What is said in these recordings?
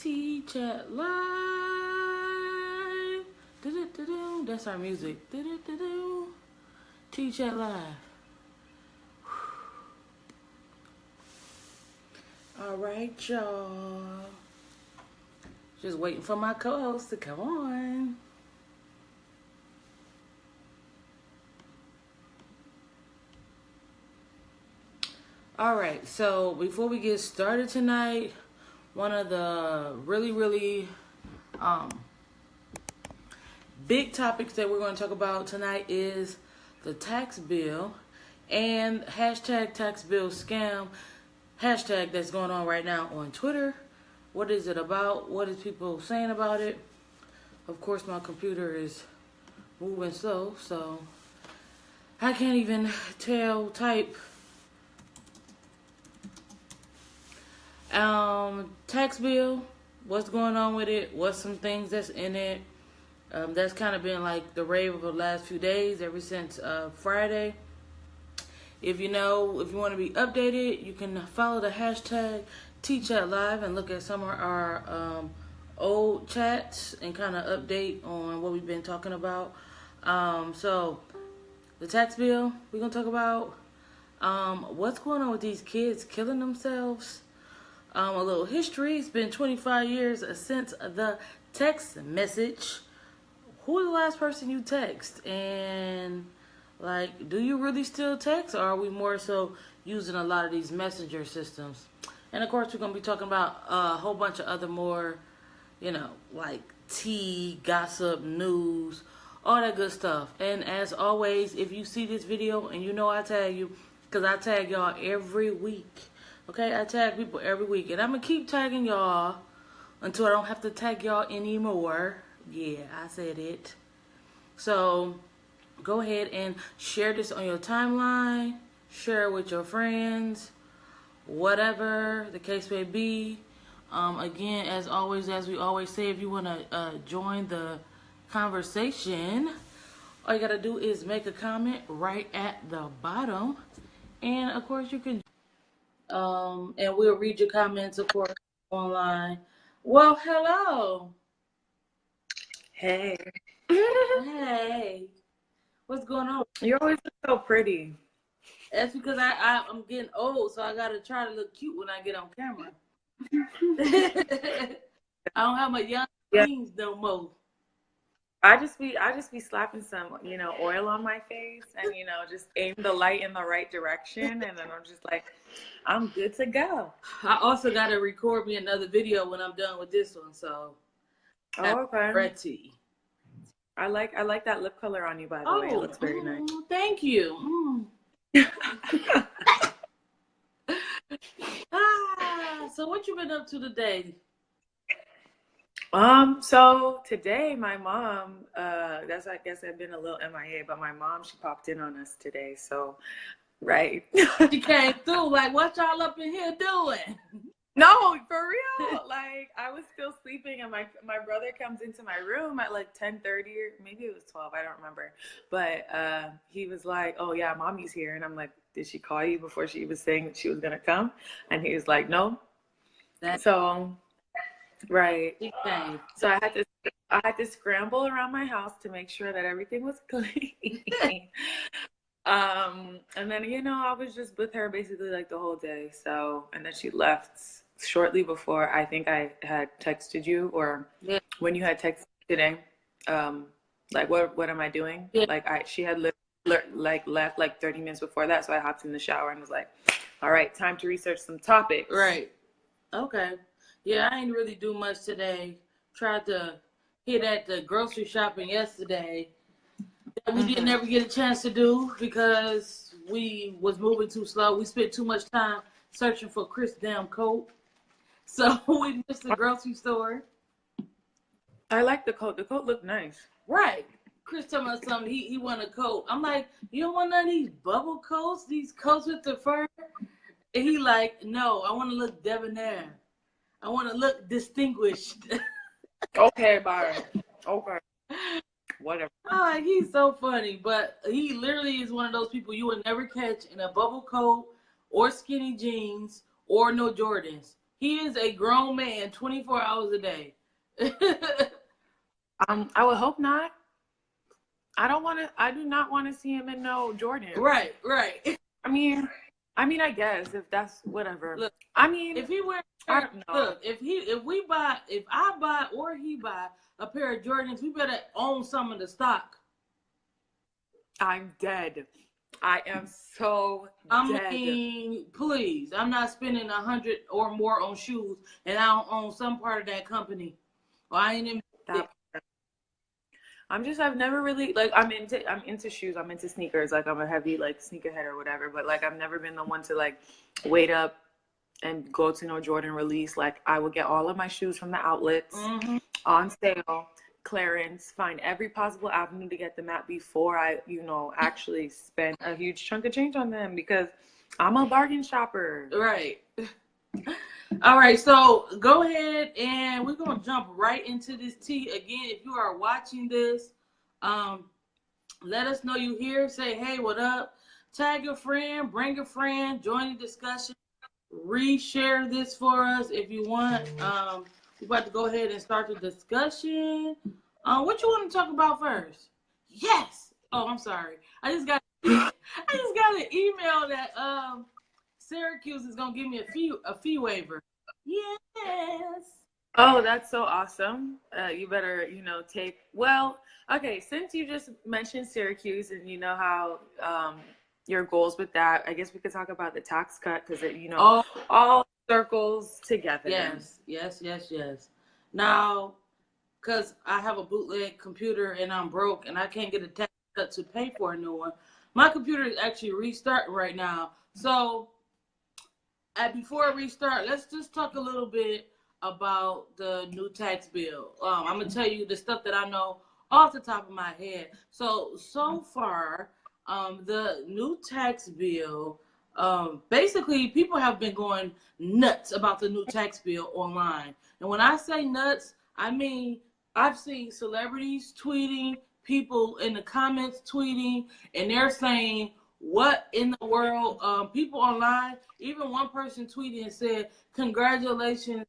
T-Chat Live. Do-do-do-do. That's our music. Do-do-do-do. T-Chat Live. All right, y'all. Just waiting for my co-host to come on. All right, so before we get started tonight, one of the really big topics that we're going to talk about tonight is the tax bill and hashtag tax bill scam hashtag that's going on right now on Twitter. What is it about? What is people saying about it? Of course, my computer is moving slow, so I can't even type. Tax bill, what's going on with it? What's some things that's in it? That's kind of been like the rave of the last few days, ever since Friday. If you want to be updated, you can follow the hashtag T-Chat Live and look at some of our old chats and kind of update on what we've been talking about. So the tax bill, we're going to talk about what's going on with these kids killing themselves. A little history. It's been 25 years since the text message. Who is the last person you text? And like, do you really still text, or are we more so using a lot of these messenger systems? And of course, we're going to be talking about a whole bunch of other more, like tea, gossip, news, all that good stuff. And as always, if you see this video and I tag you, because I tag y'all every week. Okay, I tag people every week. And I'm going to keep tagging y'all until I don't have to tag y'all anymore. Yeah, I said it. So go ahead and share this on your timeline. Share it with your friends. Whatever the case may be. Again, as always, as we always say, if you want to join the conversation, all you got to do is make a comment right at the bottom. And, of course, you can... and we'll read your comments, of course, online. Well, hello. Hey. Hey. What's going on? You always look so pretty. That's because I'm getting old, so I gotta try to look cute when I get on camera. I don't have my young things no more. I just be slapping some, oil on my face and, just aim the light in the right direction. And then I'm just like, I'm good to go. I also got to record me another video when I'm done with this one. So, okay. Ready. I like that lip color on you, by the way. It looks very nice. Thank you. So what you been up to today? So today my mom, I guess I've been a little MIA, but my mom, she popped in on us today. So, right. She came through, like, what y'all up in here doing? No, for real. Like, I was still sleeping and my brother comes into my room at like 10:30 or maybe it was 12. I don't remember. But, he was like, oh yeah, mommy's here. And I'm like, did she call you before she was saying that she was going to come? And he was like, no. Right. So I had to scramble around my house to make sure that everything was clean. And then, I was just with her basically like the whole day. So, and then she left shortly before I think I had texted you, or when you had texted today, like, what am I doing? Yeah. Like she had left like 30 minutes before that. So I hopped in the shower and was like, all right, time to research some topics. Right. Okay. Yeah, I ain't really do much today. Tried to hit at the grocery shopping yesterday that we didn't ever get a chance to do because we was moving too slow. We spent too much time searching for Chris' damn coat. So we missed the grocery store. I like the coat. The coat looked nice. Right. Chris told me something. He wanted a coat. I'm like, you don't want none of these bubble coats? These coats with the fur? And he like, no, I want to look debonair. I want to look distinguished. Okay, Byron. Okay. Whatever. Oh, he's so funny. But he literally is one of those people you would never catch in a bubble coat or skinny jeans or no Jordans. He is a grown man, 24 hours a day. I would hope not. I do not want to see him in no Jordan. Right. I mean, I guess if that's whatever. Look, I mean, if he wears, look, if I buy or he buy a pair of Jordans, we better own some of the stock. I'm dead. I am so dead. I mean, please, I'm not spending $100 or more on shoes, and I don't own some part of that company. Or I ain't even. I've never really, like, I'm into shoes. I'm into sneakers. Like, I'm a heavy, like, sneakerhead or whatever. But, like, I've never been the one to, like, wait up and go to no Jordan release. Like, I would get all of my shoes from the outlets on sale, clearance, find every possible avenue to get them at before I, actually spend a huge chunk of change on them because I'm a bargain shopper. Right. All right, so go ahead and we're going to jump right into this tea. Again, if you are watching this, let us know you here. Say, hey, what up? Tag a friend, bring a friend, join the discussion, reshare this for us if you want. We're about to go ahead and start the discussion. What you want to talk about first? Yes. Oh, I'm sorry. I just got an email that Syracuse is gonna give me a fee waiver. Yes. Oh, that's so awesome. You better, take. Well, okay. Since you just mentioned Syracuse and you know how your goals with that, I guess we could talk about the tax cut because all circles together. Yes. Now, because I have a bootleg computer and I'm broke and I can't get a tax cut to pay for a new one, my computer is actually restarting right now. So. Before I restart, let's just talk a little bit about the new tax bill. I'm going to tell you the stuff that I know off the top of my head. So far, the new tax bill, basically people have been going nuts about the new tax bill online. And when I say nuts, I mean, I've seen celebrities tweeting, people in the comments tweeting, and they're saying, what in the world? People online, even one person tweeted and said, congratulations.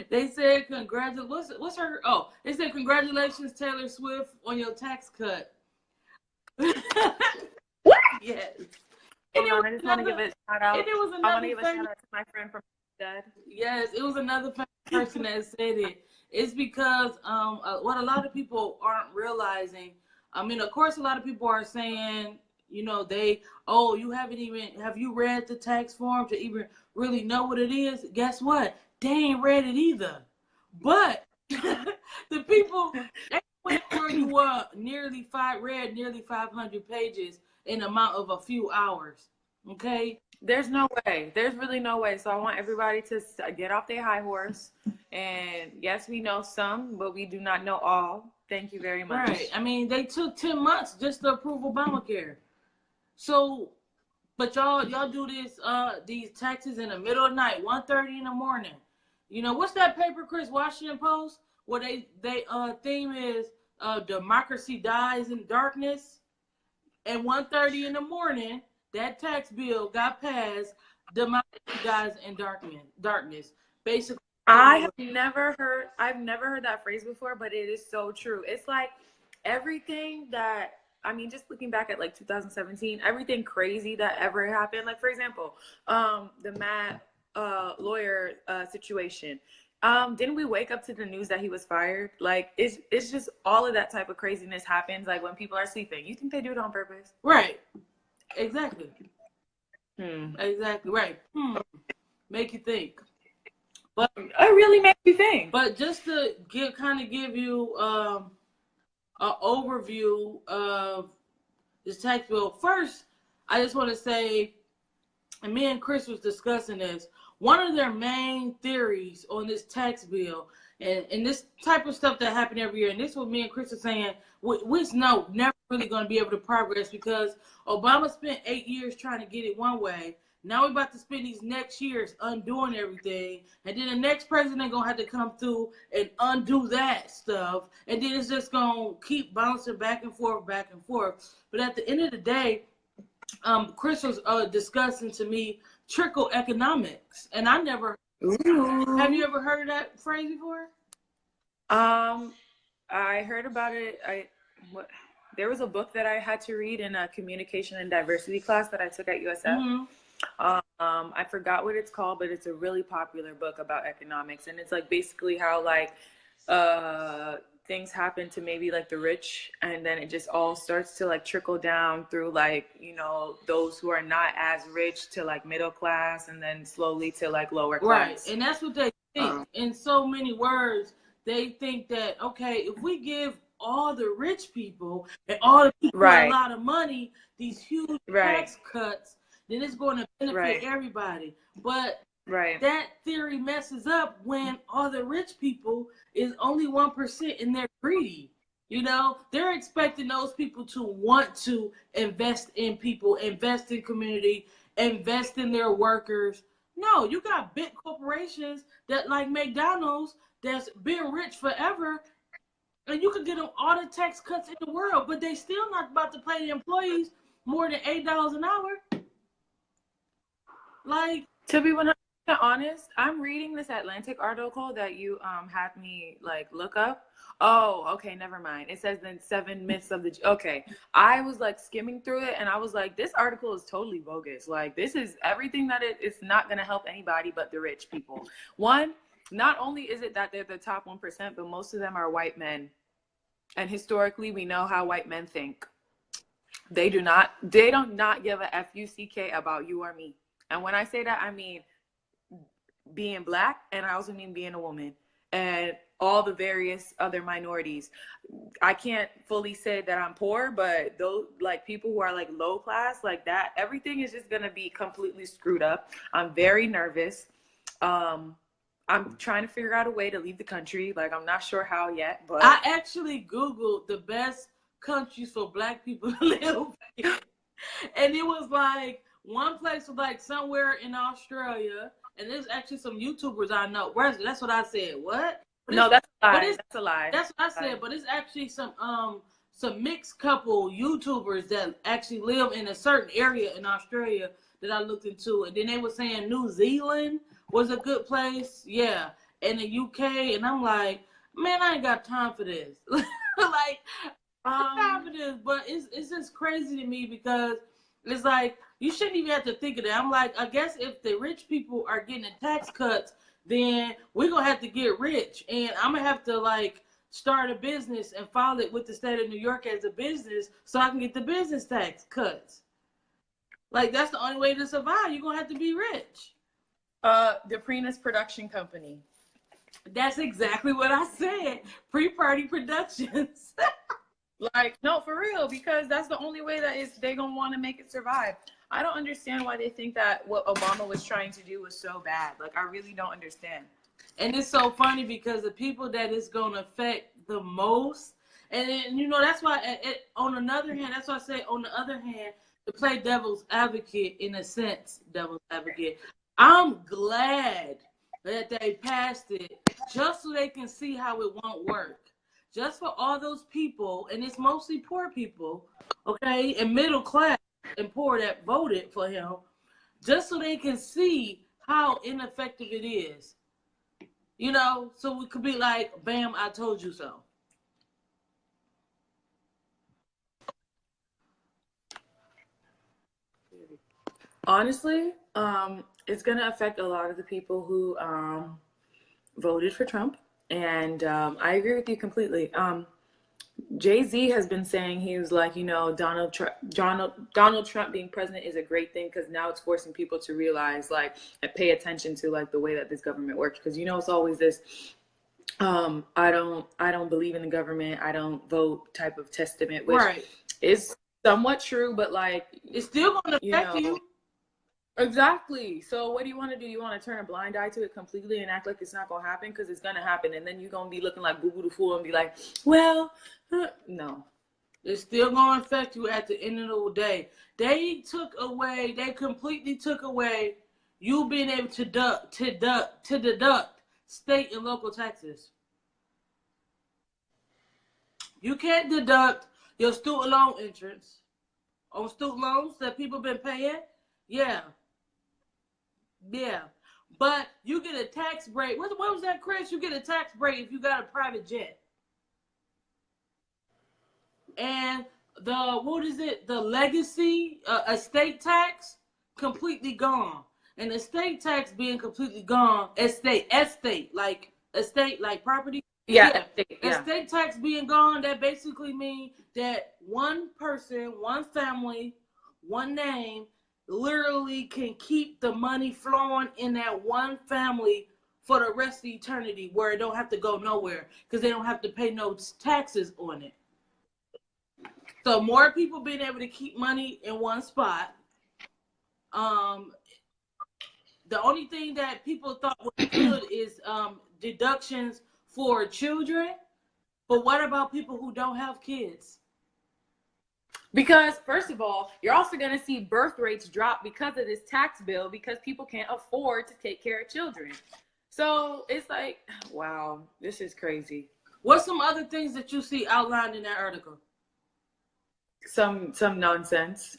They said, congratulations. What's her? Oh, they said, congratulations, Taylor Swift, on your tax cut. What? Yes. I just want to give a shout out. And it was another I want to give a shout out to my friend from Dead. Yes, it was another person that said it. It's because what a lot of people aren't realizing. I mean, of course, a lot of people are saying, have you read the tax form to even really know what it is? Guess what? They ain't read it either. But the people, they went where you were nearly 500 pages in the amount of a few hours. Okay? There's no way. There's really no way. So I want everybody to get off their high horse. And yes, we know some, but we do not know all. Thank you very much. Right. I mean, they took 10 months just to approve Obamacare. So, but y'all do this these taxes in the middle of the night, 1:30 in the morning. What's that paper, Chris? Washington Post, where they theme is democracy dies in darkness. And 1:30 in the morning, that tax bill got passed. Democracy dies in darkness. Basically, I've never heard that phrase before, but it is so true. It's like everything that, just looking back at like 2017, everything crazy that ever happened. Like, for example, the Matt lawyer situation. Didn't we wake up to the news that he was fired? Like, it's just all of that type of craziness happens like when people are sleeping. You think they do it on purpose? Right. Exactly. Exactly. Right. Make you think. But it really makes you think. But just to give you an overview of this tax bill. First, I just want to say, and me and Chris was discussing this, one of their main theories on this tax bill, and this type of stuff that happened every year, and this is what me and Chris are saying, we know never really going to be able to progress because Obama spent 8 years trying to get it one way. Now we're about to spend these next years undoing everything. And then the next president going to have to come through and undo that stuff. And then it's just going to keep bouncing back and forth. But at the end of the day, Chris was discussing to me trickle economics. And I never Ooh. Have you ever heard of that phrase before? I heard about it. There was a book that I had to read in a communication and diversity class that I took at USF. Mm-hmm. I forgot what it's called, but it's a really popular book about economics, and it's like basically how like things happen to maybe like the rich, and then it just all starts to like trickle down through like, you know, those who are not as rich to like middle class, and then slowly to like lower class. Right, and that's what they think. In so many words, they think that, okay, if we give all the rich people and all the people with a lot of money these huge tax cuts, then it's going to benefit everybody. But that theory messes up when all the rich people is only 1% and they're greedy. You know, they're expecting those people to want to invest in people, invest in community, invest in their workers. No, you got big corporations that like McDonald's that's been rich forever, and you could get them all the tax cuts in the world, but they still not about to pay the employees more than $8 an hour. Like, to be 100% honest, I'm reading this Atlantic article that you had me like look up. Oh, okay, never mind. It says then 7 myths of the... Okay, I was like skimming through it, and I was like, this article is totally bogus. Like, this is everything that it's not going to help anybody but the rich people. One, not only is it that they're the top 1%, but most of them are white men. And historically, we know how white men think. They do not give a F-U-C-K about you or me. And when I say that, I mean being black, and I also mean being a woman, and all the various other minorities. I can't fully say that I'm poor, but those like people who are like low class, like that, everything is just gonna be completely screwed up. I'm very nervous. I'm trying to figure out a way to leave the country. Like, I'm not sure how yet, but I actually Googled the best countries for black people to live in. And it was like, one place was like somewhere in Australia, and there's actually some YouTubers I know. That's what I said. What? No, that's a lie. That's a lie. That's what I said. But it's actually some mixed couple YouTubers that actually live in a certain area in Australia that I looked into. And then they were saying New Zealand was a good place. Yeah. And the UK. And I'm like, man, I ain't got time for this. Like, time for this. But it's just crazy to me because it's like, you shouldn't even have to think of that. I'm like, I guess if the rich people are getting the tax cuts, then we're going to have to get rich. And I'm going to have to, like, start a business and file it with the state of New York as a business so I can get the business tax cuts. Like, that's the only way to survive. You're going to have to be rich. The Prenas Production Company. That's exactly what I said. Pre-party productions. Like, no, for real, because that's the only way that they're going to want to make it survive. I don't understand why they think that what Obama was trying to do was so bad. Like, I really don't understand. And it's so funny because the people that it's going to affect the most, and then, you know, that's why, on another hand, that's why I say, on the other hand, to play devil's advocate, in a sense, devil's advocate, I'm glad that they passed it just so they can see how it won't work. Just for all those people, and it's mostly poor people, okay, and middle class and poor that voted for him, just so they can see how ineffective it is. You know, so we could be like, bam, I told you so. Honestly, it's going to affect a lot of the people who voted for Trump. And I agree with you completely. Jay-Z has been saying, he was like, you know, Donald Trump being president is a great thing because now it's forcing people to realize, like, and pay attention to, like, the way that this government works. Because, you know, it's always this, I don't believe in the government, I don't vote type of testament, which is somewhat true, but, like, it's still going to affect you. Exactly. So what do you want to do? You want to turn a blind eye to it completely and act like it's not going to happen? Because it's going to happen. And then you're going to be looking like Boo-Boo the Fool and be like, well, no. It's still going to affect you at the end of the day. They completely took away you being able to deduct state and local taxes. You can't deduct your student loan interest on student loans that people been paying. Yeah. But you get a tax break. What was that, Chris? You get a tax break if you got a private jet. And the legacy estate tax completely gone. And estate tax being completely gone, estate like estate like property. Yeah. Estate tax being gone, that basically means that one person, one family, one name literally can keep the money flowing in that one family for the rest of eternity, where it don't have to go nowhere because they don't have to pay no taxes on it. So more people being able to keep money in one spot. The only thing that people thought was good is deductions for children. But what about people who don't have kids? Because first of all, you're also going to see birth rates drop because of this tax bill, because people can't afford to take care of children. So it's like, wow, this is crazy. What's some other things that you see outlined in that article? Some nonsense.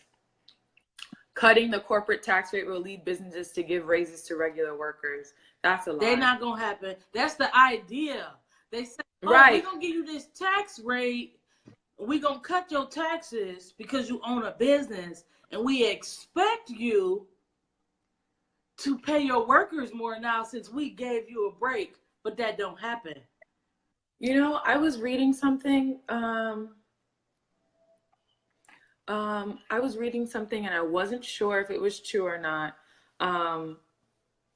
Cutting the corporate tax rate will lead businesses to give raises to regular workers. That's a lie. They're not going to happen. That's the idea. They say, oh, right, we're going to give you this tax rate. We're going to cut your taxes because you own a business. And we expect you to pay your workers more now since we gave you a break. But that don't happen. You know, I was reading something. I was reading something and I wasn't sure if it was true or not.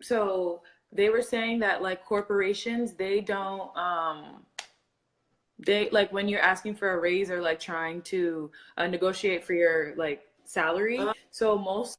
So they were saying that like corporations, they don't, they like when you're asking for a raise or like trying to negotiate for your like salary. So most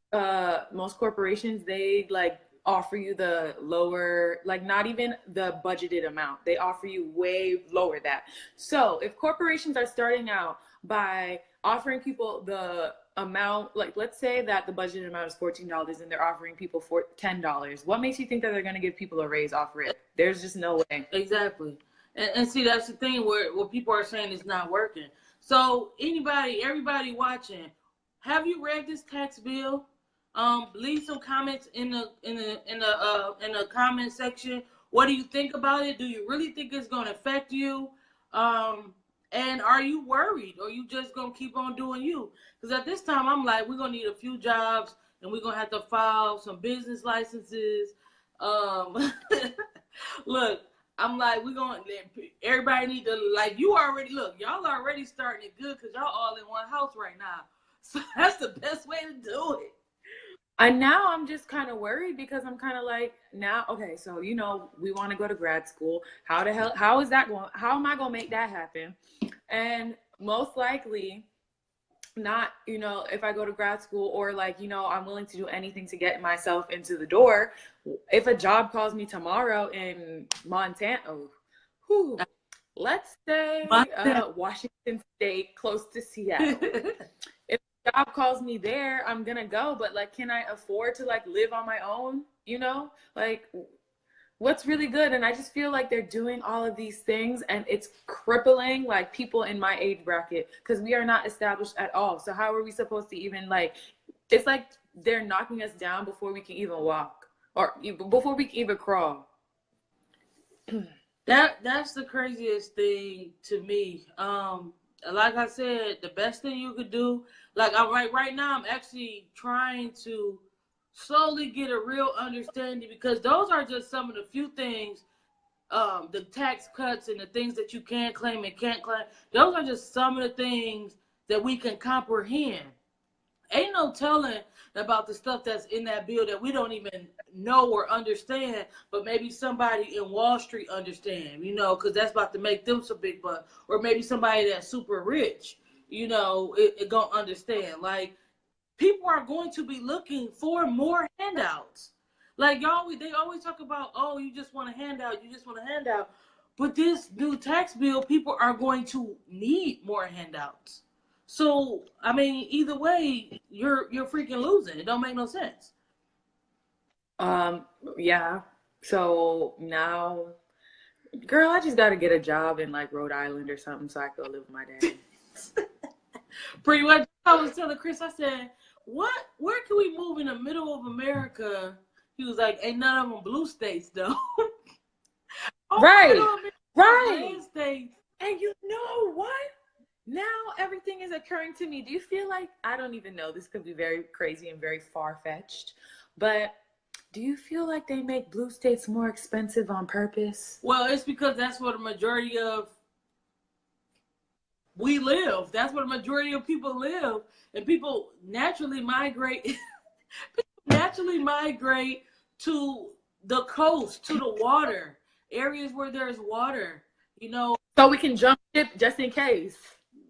corporations, they like offer you the lower, like not even the budgeted amount. They offer you way lower that. So if corporations are starting out by offering people the amount, like let's say that the budgeted amount is $14 and they're offering people for $10. What makes you think that they're going to give people a raise off it? There's just no way. Exactly. And see, that's the thing where people are saying it's not working. So everybody watching, have you read this tax bill? Leave some comments in the comment section. What do you think about it? Do you really think it's going to affect you? And are you worried, or you just gonna keep on doing you? Because at this time, I'm like, we're gonna need a few jobs, and we're gonna have to file some business licenses. Look, I'm like, everybody need to, like, y'all already starting it good because y'all all in one house right now. So that's the best way to do it. And now I'm just kind of worried because I'm kind of like, now, okay, so, you know, we want to go to grad school. How is that going? How am I going to make that happen? And most likely not, you know, if I go to grad school or like, you know, I'm willing to do anything to get myself into the door. If a job calls me tomorrow in Montana, let's say Washington State, close to Seattle. If a job calls me there, I'm gonna go, but like, can I afford to like live on my own? You know, like what's really good? And I just feel like they're doing all of these things and it's crippling like people in my age bracket because we are not established at all. So how are we supposed to even like, it's like they're knocking us down before we can even walk or before we can even crawl. That's the craziest thing to me. Like I said, the best thing you could do, like right now, I'm actually trying to slowly get a real understanding because those are just some of the few things, the tax cuts and the things that you can claim and can't claim. Those are just some of the things that we can comprehend. Ain't no telling about the stuff that's in that bill that we don't even know or understand, but maybe somebody in Wall Street understand, you know, because that's about to make them some big bucks. Or maybe somebody that's super rich, you know, it gonna understand. Like, people are going to be looking for more handouts. Like they always talk about, oh, you just want a handout, you just want a handout. But this new tax bill, people are going to need more handouts. So, I mean, either way, you're freaking losing. It don't make no sense. Yeah. So now, girl, I just got to get a job in like Rhode Island or something so I can live with my dad. Pretty much. I was telling Chris, I said, where can we move in the middle of America, He was like, ain't none of them blue states though. Right. States. And you know what? Now everything is occurring to me. Do you feel like, I don't even know, this could be very crazy and very far-fetched, but do you feel like they make blue states more expensive on purpose? Well, it's because that's where the majority of we live. That's where the majority of people live. And people naturally migrate to the coast, to the water, areas where there's water, you know. So we can jump ship just in case.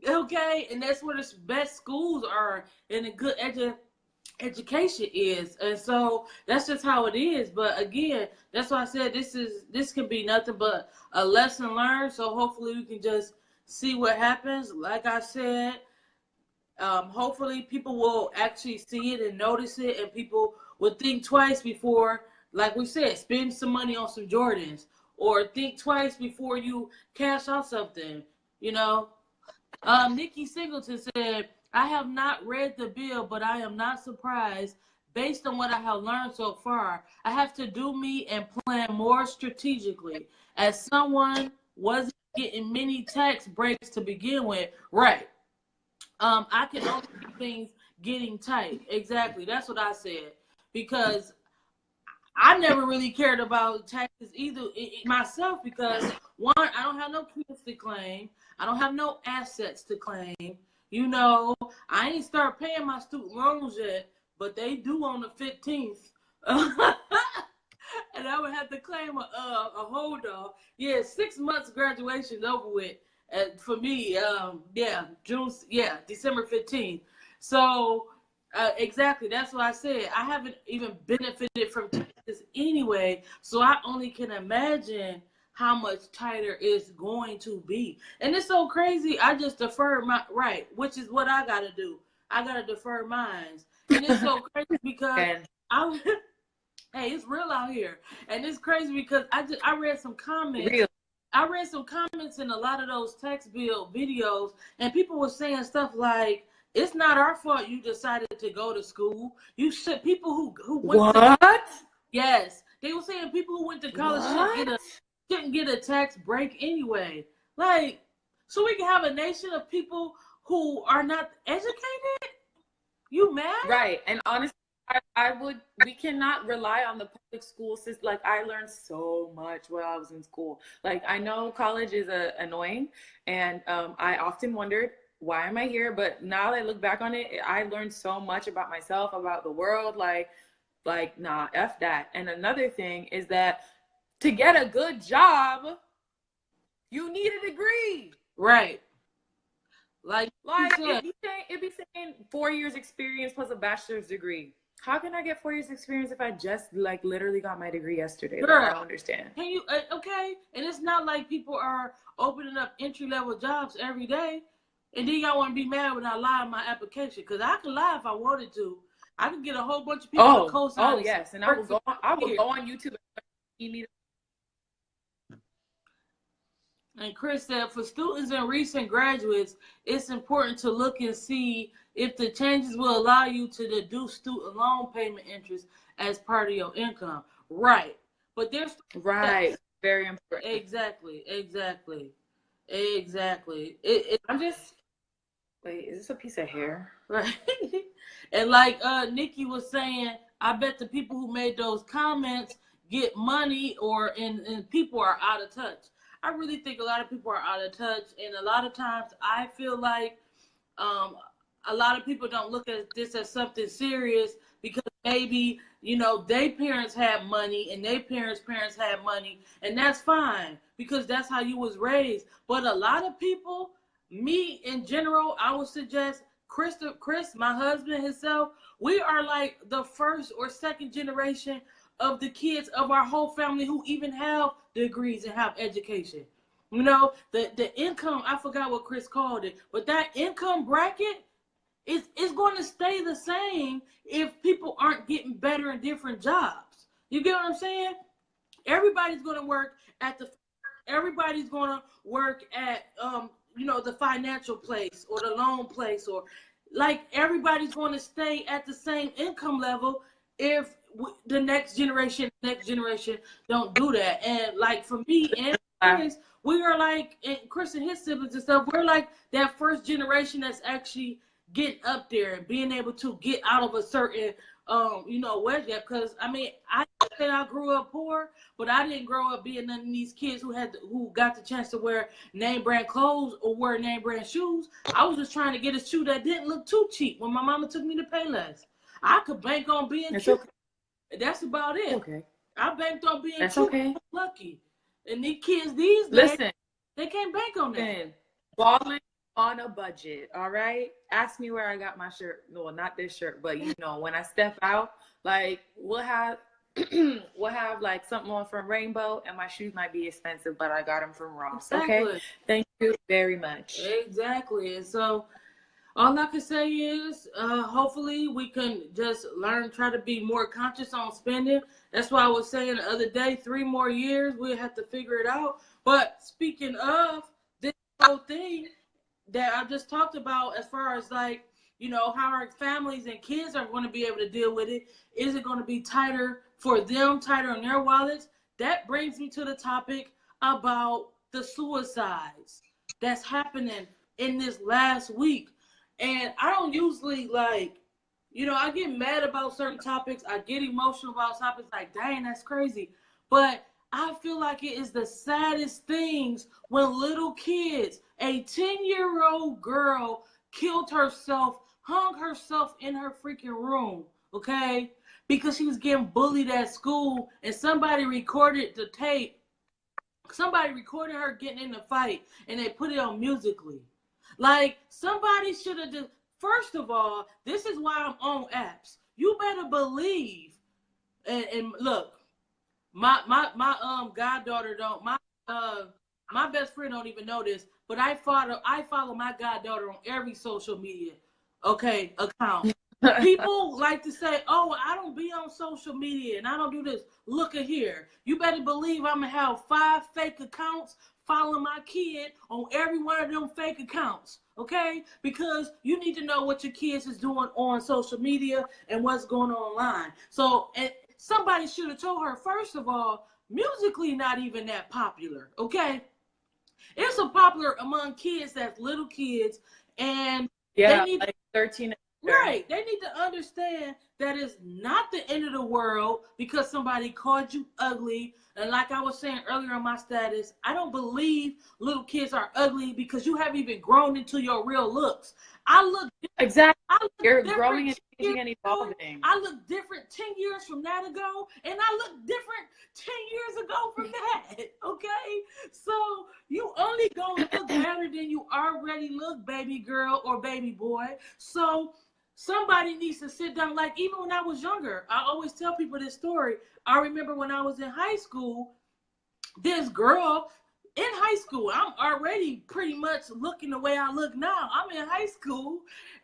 Okay, and that's where the best schools are and a good education is. And so that's just how it is. But again, that's why I said this can be nothing but a lesson learned. So hopefully we can just see what happens. Like I said, hopefully people will actually see it and notice it, and people will think twice before, like we said, spend some money on some Jordans, or think twice before you cash out something, you know. Nikki Singleton said, I have not read the bill, but I am not surprised based on what I have learned so far. I have to do me and plan more strategically. As someone wasn't getting many tax breaks to begin with, right? I can only see things getting tight. Exactly. That's what I said. Because I never really cared about taxes either myself, because one, I don't have no kids to claim. I don't have no assets to claim. You know, I ain't start paying my student loans yet, but they due on the 15th. And I would have to claim a hold off. Yeah, 6 months graduation over with. For me, December 15th. So exactly, that's what I said. I haven't even benefited from taxes anyway, so I only can imagine how much tighter it's going to be. And it's so crazy. I just deferred my which is what I gotta do. I gotta defer mines, and it's so crazy because hey, it's real out here, and it's crazy because I read some comments. Real. I read some comments in a lot of those tax bill videos, and people were saying stuff like, it's not our fault you decided to go to school. You should, people who went to college, yes, they were saying people who went to college shouldn't get a tax break anyway. Like, so we can have a nation of people who are not educated? You mad? Right. And honestly, we cannot rely on the public school system. Like, I learned so much while I was in school. Like, I know college is annoying, and I often wondered, why am I here? But now that I look back on it, I learned so much about myself, about the world. Like, nah, F that. And another thing is that to get a good job, you need a degree. Right. Like it'd be saying 4 years experience plus a bachelor's degree. How can I get 4 years experience if I just literally got my degree yesterday? Like, I don't understand. Can you okay? And it's not like people are opening up entry-level jobs every day, and then y'all want to be mad when I lie on my application, because I can lie if I wanted to. I can get a whole bunch of people to co-sign. Oh yes, and I will go on YouTube and And Chris said, for students and recent graduates, it's important to look and see if the changes will allow you to deduce student loan payment interest as part of your income. Right. But there's very important. Exactly. I'm just wait, is this a piece of hair? Right. And like Nikki was saying, I bet the people who made those comments get money, and people are out of touch. I really think a lot of people are out of touch, and a lot of times I feel like a lot of people don't look at this as something serious, because maybe, you know, their parents had money and their parents' had money, and that's fine because that's how you was raised. But a lot of people, me in general, I would suggest Chris, my husband himself, we are like the first or second generation of the kids of our whole family who even have degrees and have education. You know, the income, I forgot what Chris called it, but that income bracket is going to stay the same if people aren't getting better in different jobs. You get what I'm saying? Everybody's going to work at the you know, the financial place or the loan place, or like everybody's going to stay at the same income level if the next generation don't do that. And like for me and Chris, we are like, and Chris and his siblings and stuff, we're like that first generation that's actually getting up there and being able to get out of a certain wedge gap. Because I mean, I said I grew up poor, but I didn't grow up being none of these kids who got the chance to wear name brand clothes or wear name brand shoes. I was just trying to get a shoe that didn't look too cheap when my mama took me to Payless. I could bank on being cute. Okay. That's about it. Okay. I banked on being cute. Okay. Lucky. And these kids these days, they can't bank on that. Balling on a budget, all right? Ask me where I got my shirt. Well, not this shirt, but when I step out, like we'll have like something on from Rainbow, and my shoes might be expensive, but I got them from Ross. Exactly. Okay? Thank you very much. Exactly. And so all I can say is hopefully we can just try to be more conscious on spending. That's why I was saying the other day, 3 more years, we'll have to figure it out. But speaking of this whole thing that I just talked about, as far as like, how our families and kids are going to be able to deal with it, is it going to be tighter for them, tighter on their wallets? That brings me to the topic about the suicides that's happening in this last week. And I don't usually I get mad about certain topics. I get emotional about topics like, dang, that's crazy. But I feel like it is the saddest things when little kids, a 10-year-old girl killed herself, hung herself in her freaking room, okay? Because she was getting bullied at school and somebody recorded the tape. Somebody recorded her getting in the fight and they put it on Musically. Like, somebody should have just, first of all, this is why I'm on apps. You better believe, and look, my goddaughter don't, my best friend don't even know this, but I follow my goddaughter on every social media, account. People like to say, oh, I don't be on social media and I don't do this. Look at here. You better believe I'm going to have 5 fake accounts following my kid on every one of them fake accounts, okay? Because you need to know what your kids is doing on social media and what's going on online. So, and somebody should have told her, first of all, Musically not even that popular, okay? It's so popular among kids that's little kids, and they need like 13. Right. They need to understand that it's not the end of the world because somebody called you ugly. And like I was saying earlier on my status, I don't believe little kids are ugly because you haven't even grown into your real looks. I look different. Exactly. You're growing and changing and evolving. I look different 10 years from that ago, and I look different 10 years ago from that. Okay? So you only gonna look better than you already look, baby girl or baby boy. So somebody needs to sit down. Like, even when I was younger, I always tell people this story. I remember when I was in high school, this girl in high school, I'm already pretty much looking the way I look now. I'm in high school,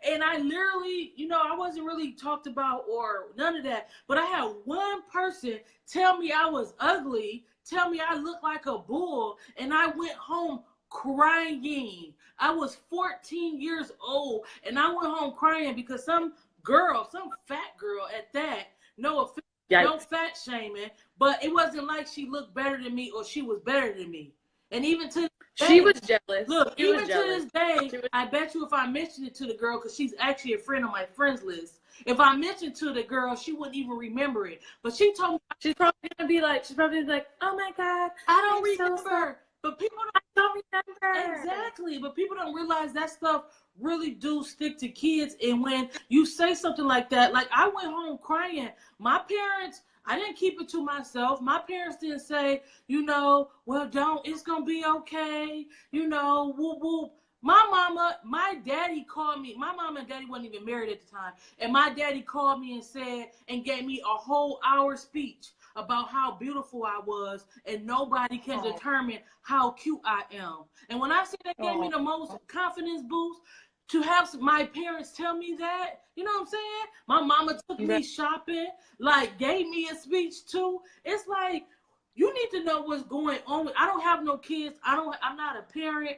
and I literally, I wasn't really talked about or none of that, but I had one person tell me I was ugly, tell me I looked like a bull, and I went home crying. I was 14 years old, and I went home crying because some fat girl at that, no offense, no fat shaming, but it wasn't like she looked better than me or she was better than me. And even to this day, she was jealous. Look, even to this day, I bet you if I mentioned it to the girl, because she's actually a friend on my friends list, if I mentioned to the girl, she wouldn't even remember it. But she told me, she's probably like, oh my God, I don't remember. But people don't remember. Exactly. But people don't realize that stuff really do stick to kids. And when you say something like that, like I went home crying. My parents, I didn't keep it to myself. My parents didn't say, well, it's going to be okay. Whoop, whoop. My daddy called me. My mom and daddy wasn't even married at the time. And my daddy called me and said, and gave me a whole hour speech about how beautiful I was, and nobody can determine how cute I am. And when I say that gave me the most confidence boost, to have my parents tell me that, you know what I'm saying? My mama took me shopping, like gave me a speech too. It's like, you need to know what's going on. I don't have no kids. I'm not a parent.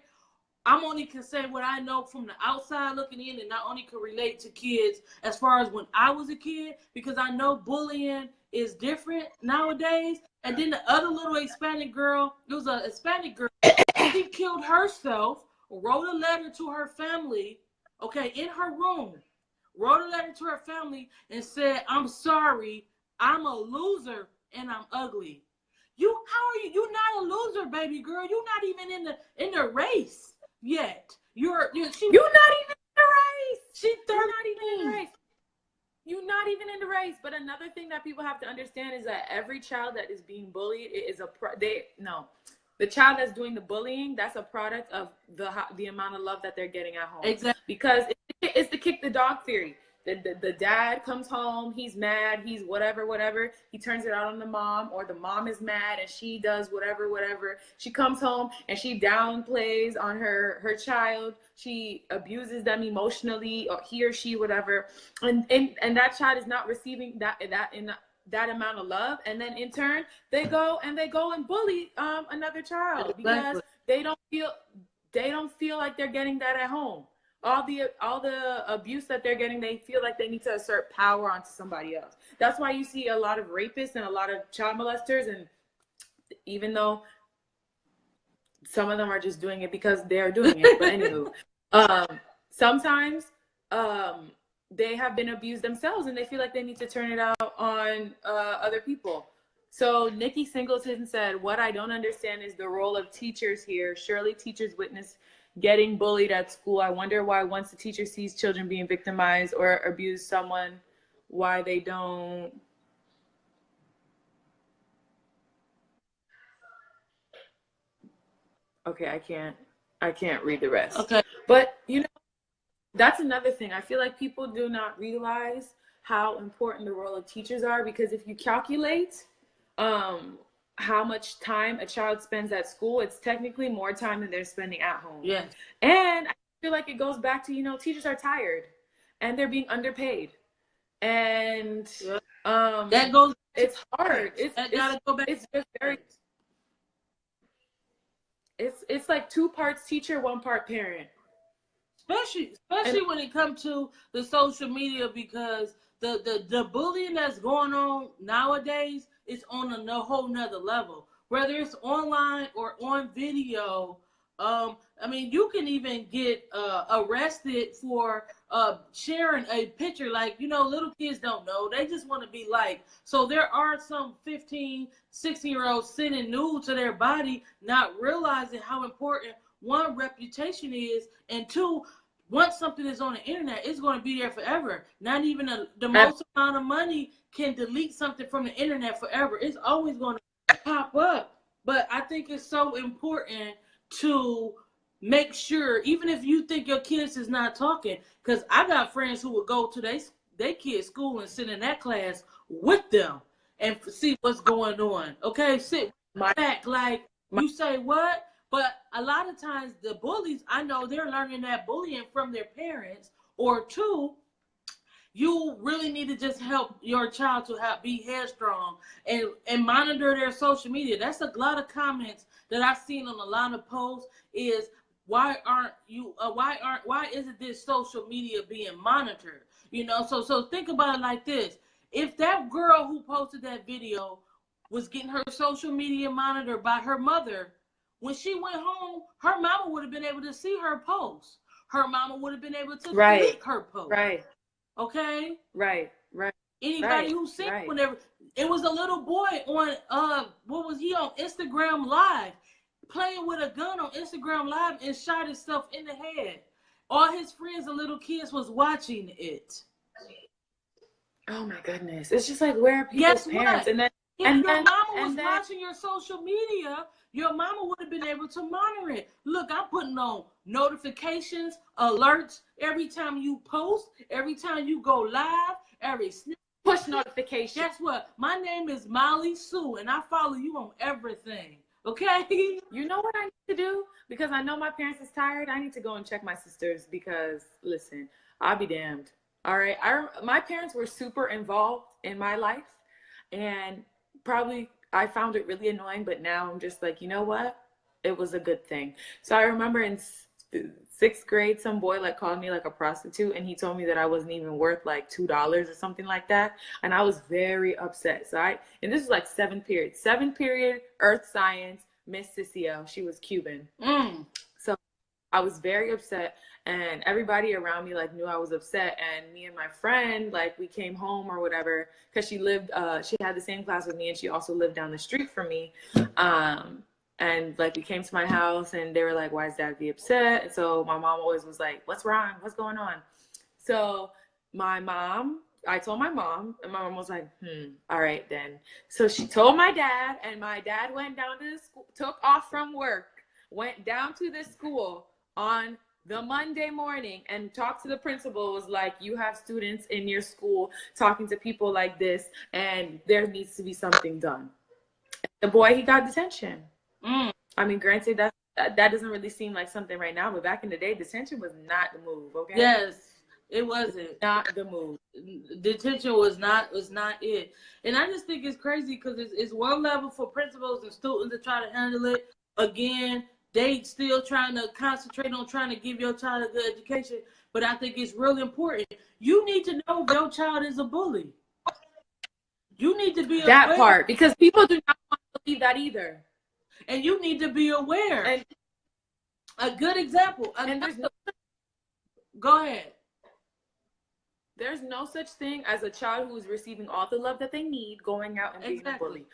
I'm only can say what I know from the outside looking in, and I only can relate to kids as far as when I was a kid, because I know bullying is different nowadays. And then the other little Hispanic girl, it was a Hispanic girl, she killed herself, wrote a letter to her family, okay, in her room, wrote a letter to her family and said, I'm sorry, I'm a loser and I'm ugly. How are you? You're not a loser, baby girl. You're not even in the race yet. You're not even in the race. She's 13. You're not even in the race. You're not even in the race. But another thing that people have to understand is that every child that is being bullied is the child that's doing the bullying, that's a product of the amount of love that they're getting at home. Exactly. Because it's the kick the dog theory. The dad comes home, he's mad, he's whatever. He turns it out on the mom, or the mom is mad and she does whatever. She comes home and she downplays on her child. She abuses them emotionally, or he or she, whatever. And that child is not receiving that amount of love. And then in turn, they go and bully another child because they don't feel like they're getting that at home. All the abuse that they're getting, they feel like they need to assert power onto somebody else. That's why you see a lot of rapists and a lot of child molesters, and even though some of them are just doing it because they're doing it. But anywho, sometimes they have been abused themselves and they feel like they need to turn it out on other people. So Nikki Singleton said, what I don't understand is the role of teachers here. Surely teachers witness getting bullied at school. I wonder why once the teacher sees children being victimized or abuse someone, why they don't. Okay, I can't read the rest. Okay. But that's another thing. I feel like people do not realize how important the role of teachers are, because if you calculate how much time a child spends at school, it's technically more time than they're spending at home. Yes. And I feel like it goes back to, teachers are tired and they're being underpaid. And that goes, it's hard. It's just very, it's like 2 parts teacher, 1 part parent. Especially when it comes to the social media, because the bullying that's going on nowadays is on a whole nother level. Whether it's online or on video, I mean, you can even get arrested for sharing a picture. Like, little kids don't know. They just want to be liked. So there are some 15, 16-year-olds sending nude to their body, not realizing how important, 1, reputation is, and 2, once something is on the internet, it's going to be there forever. Not even the most amount of money can delete something from the internet forever. It's always going to pop up. But I think it's so important to make sure, even if you think your kids is not talking, because I got friends who would go to their kids' school and sit in that class with them and see what's going on. Okay, sit back like, you say what? But a lot of times the bullies, I know they're learning that bullying from their parents. Or 2, you really need to just help your child to be headstrong and monitor their social media. That's a lot of comments that I've seen on a lot of posts is, why isn't this social media being monitored? So think about it like this. If that girl who posted that video was getting her social media monitored by her mother, when she went home, her mama would have been able to see her post. Her mama would have been able to delete her post. Right. Okay? Right. Anybody who's sick, whenever it was a little boy on what was he on Instagram Live, playing with a gun on Instagram Live and shot himself in the head. All his friends and little kids was watching it. Oh my goodness. It's just like, where are people's parents? What? And then if your mama was watching your social media, your mama would have been able to monitor it. Look, I'm putting on notifications, alerts every time you post, every time you go live, every snap. Push notification. Guess what? My name is Molly Sue, and I follow you on everything. Okay? You know what I need to do? Because I know my parents is tired. I need to go and check my sisters because, listen, I'll be damned. All right? My parents were super involved in my life, and probably I found it really annoying, but now I'm just like, you know what? It was a good thing. So I remember in sixth grade, some boy like called me like a prostitute, and he told me that I wasn't even worth like $2 or something like that, and I was very upset. So and this was like seventh period, earth science, Miss Ciccio, she was Cuban. So I was very upset, and everybody around me like knew I was upset, and me and my friend, like, we came home or whatever, because she lived she had the same class with me, and she also lived down the street from me. And like, we came to my house, and they were like, why is Dad be upset? And so my mom always was like, what's wrong? What's going on? So I told my mom, and my mom was like, all right then. So she told my dad, and my dad went down to the school, took off from work, went down to the school on the Monday morning and talked to the principal, was like, you have students in your school talking to people like this, and there needs to be something done. The boy, he got detention. I mean, granted, that doesn't really seem like something right now, but back in the day, detention was not the move, okay? Yes, it wasn't. Not the move. Detention was not it. And I just think it's crazy because it's one level for principals and students to try to handle it. Again, they still trying to concentrate on trying to give your child a good education. But I think it's really important. You need to know if your child is a bully. You need to be aware. That part, because people do not want to believe that either. And you need to be aware. And a good example. Go ahead. There's no such thing as a child who is receiving all the love that they need going out and being a bully.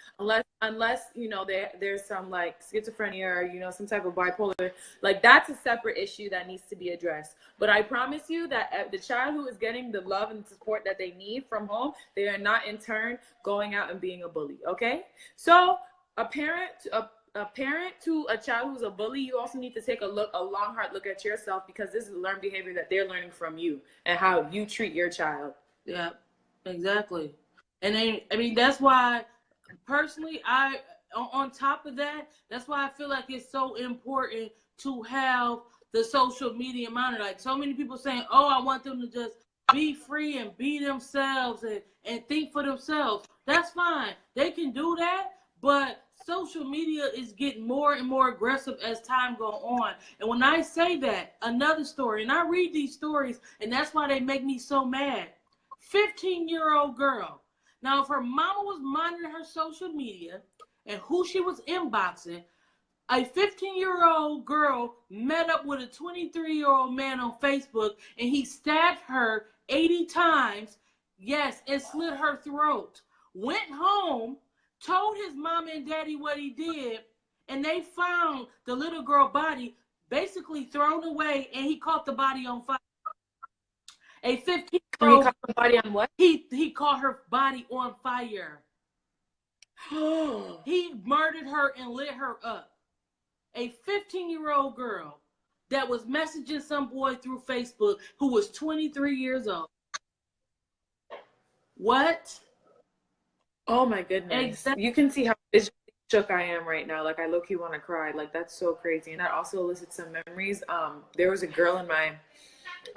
Unless you know, there's some like schizophrenia or, you know, some type of bipolar. Like, that's a separate issue that needs to be addressed. But I promise you that the child who is getting the love and support that they need from home, they are not in turn going out and being a bully. Okay? So a parent to a child who's a bully, you also need to take a long, hard look at yourself, because this is learned behavior that they're learning from you and how you treat your child. Yeah, exactly. And then, I mean, that's why, personally, on top of that, that's why I feel like it's so important to have the social media monitor. Like, so many people saying, oh, I want them to just be free and be themselves and think for themselves. That's fine. They can do that, but social media is getting more and more aggressive as time goes on. And when I say that, another story, and I read these stories, and that's why they make me so mad. 15-year-old girl. Now, if her mama was monitoring her social media and who she was inboxing, a 15-year-old girl met up with a 23-year-old man on Facebook, and he stabbed her 80 times, yes, and slit her throat. Went home, told his mom and daddy what he did, and they found the little girl body basically thrown away, and he caught the body on fire. A 15-year-old, he caught the body on what? He caught her body on fire. He murdered her and lit her up. A 15-year-old girl that was messaging some boy through Facebook who was 23 years old. What? Oh my goodness. Exactly. You can see how shook I am right now. Like, I low-key want to cry. Like, that's so crazy. And that also elicits some memories. There was a girl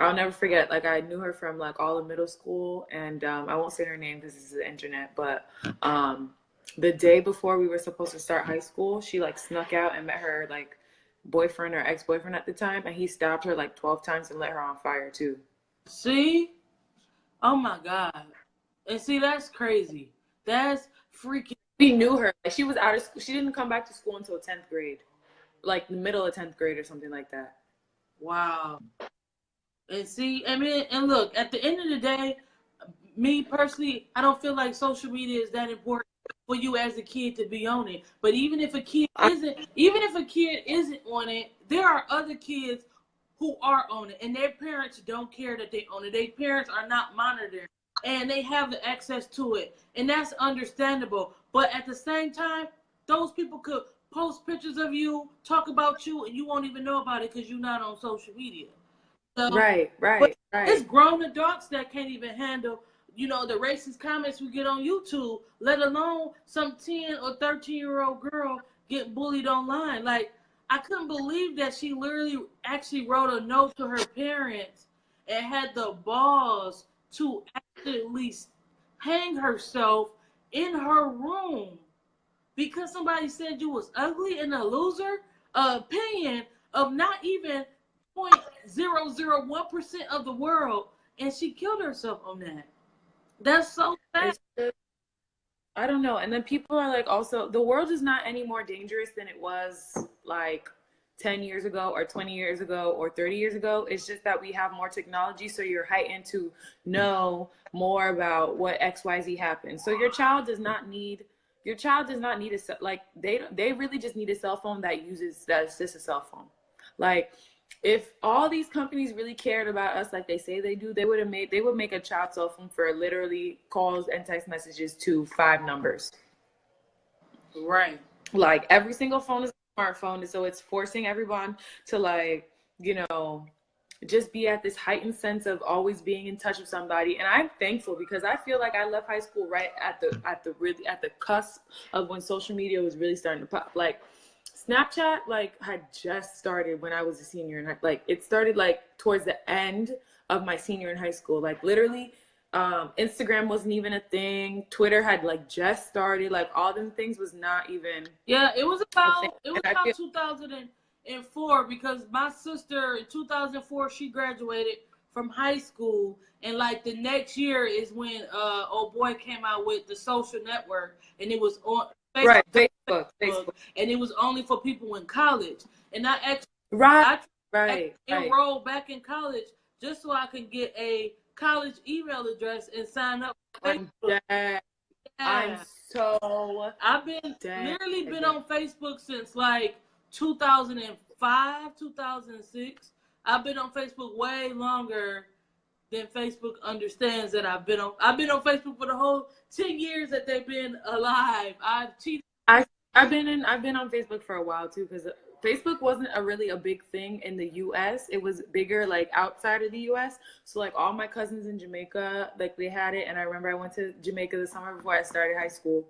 I'll never forget, like, I knew her from like all of middle school, and I won't say her name because this is the internet, but the day before we were supposed to start high school, she like snuck out and met her like boyfriend or ex-boyfriend at the time, and he stabbed her like 12 times and lit her on fire too. See? Oh my God. And see, that's crazy. That's freaking. We knew her. Like, she was out of school. She didn't come back to school until 10th grade, like the middle of 10th grade or something like that. Wow. And see, I mean, and look, at the end of the day, me personally, I don't feel like social media is that important for you as a kid to be on it. But even if a kid isn't on it, there are other kids who are on it, and their parents don't care that they own it. Their parents are not monitoring, and they have the access to it, and that's understandable. But at the same time, those people could post pictures of you, talk about you, and you won't even know about it because you're not on social media. So, right. It's grown adults that can't even handle, you know, the racist comments we get on YouTube, let alone some 10 or 13-year-old girl get bullied online. Like, I couldn't believe that she literally actually wrote a note to her parents and had the balls to actually hang herself in her room because somebody said you was ugly and a loser. Opinion of not even 0.001% of the world, and she killed herself on that. That's so sad. I don't know. And then people are like, also, the world is not any more dangerous than it was like 10 years ago or 20 years ago or 30 years ago. It's just that we have more technology, so you're heightened to know more about what XYZ happened. So your child does not need a, like, they really just need a cell phone that's just a cell phone. Like, if all these companies really cared about us like they say they do, they would make a child cell phone for literally calls and text messages to 5 numbers. Right. Like, every single phone is a smartphone, so it's forcing everyone to, like, just be at this heightened sense of always being in touch with somebody. And I'm thankful because I feel like I left high school right at the cusp of when social media was really starting to pop. Like, Snapchat, like, had just started when I was a senior in like, it started like towards the end of my senior in high school. Like, literally, Instagram wasn't even a thing. Twitter had like just started. Like, all them things was not even. Yeah, it was about 2004, because my sister in 2004, she graduated from high school, and like the next year is when old boy came out with The Social Network, and it was on Facebook. And it was only for people in college. And I actually enrolled back in college just so I can get a college email address and sign up for Facebook. I've been on Facebook since like 2005, 2006. I've been on Facebook way longer than Facebook understands that I've been on Facebook for the whole 10 years that they've been alive. I've cheated. I've been on Facebook for a while too, because Facebook wasn't really a big thing in the US. It was bigger like outside of the US. So like all my cousins in Jamaica, like they had it. And I remember I went to Jamaica the summer before I started high school.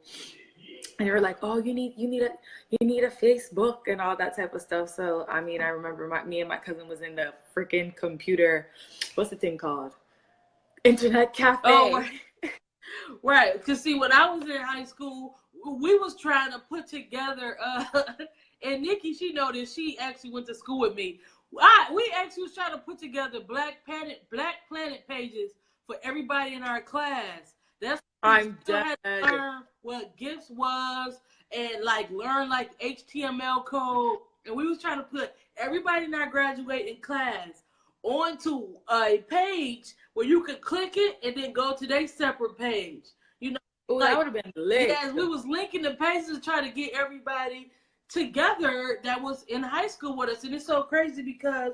And they were like, "Oh, you need a Facebook," and all that type of stuff. So I mean, I remember me and my cousin was in the freaking computer. What's the thing called? Internet cafe. Oh, right. Because see, when I was in high school, we was trying to put together. And Nikki, she know this. She actually went to school with me. We actually was trying to put together Black Planet pages for everybody in our class. That's I'm dead. Learn what GIFs was, and like learn like HTML code. And we was trying to put everybody in our graduating class onto a page where you could click it and then go to their separate page. You know, ooh, that would have been lit. Yes, we was linking the pages to try to get everybody together that was in high school with us. And it's so crazy because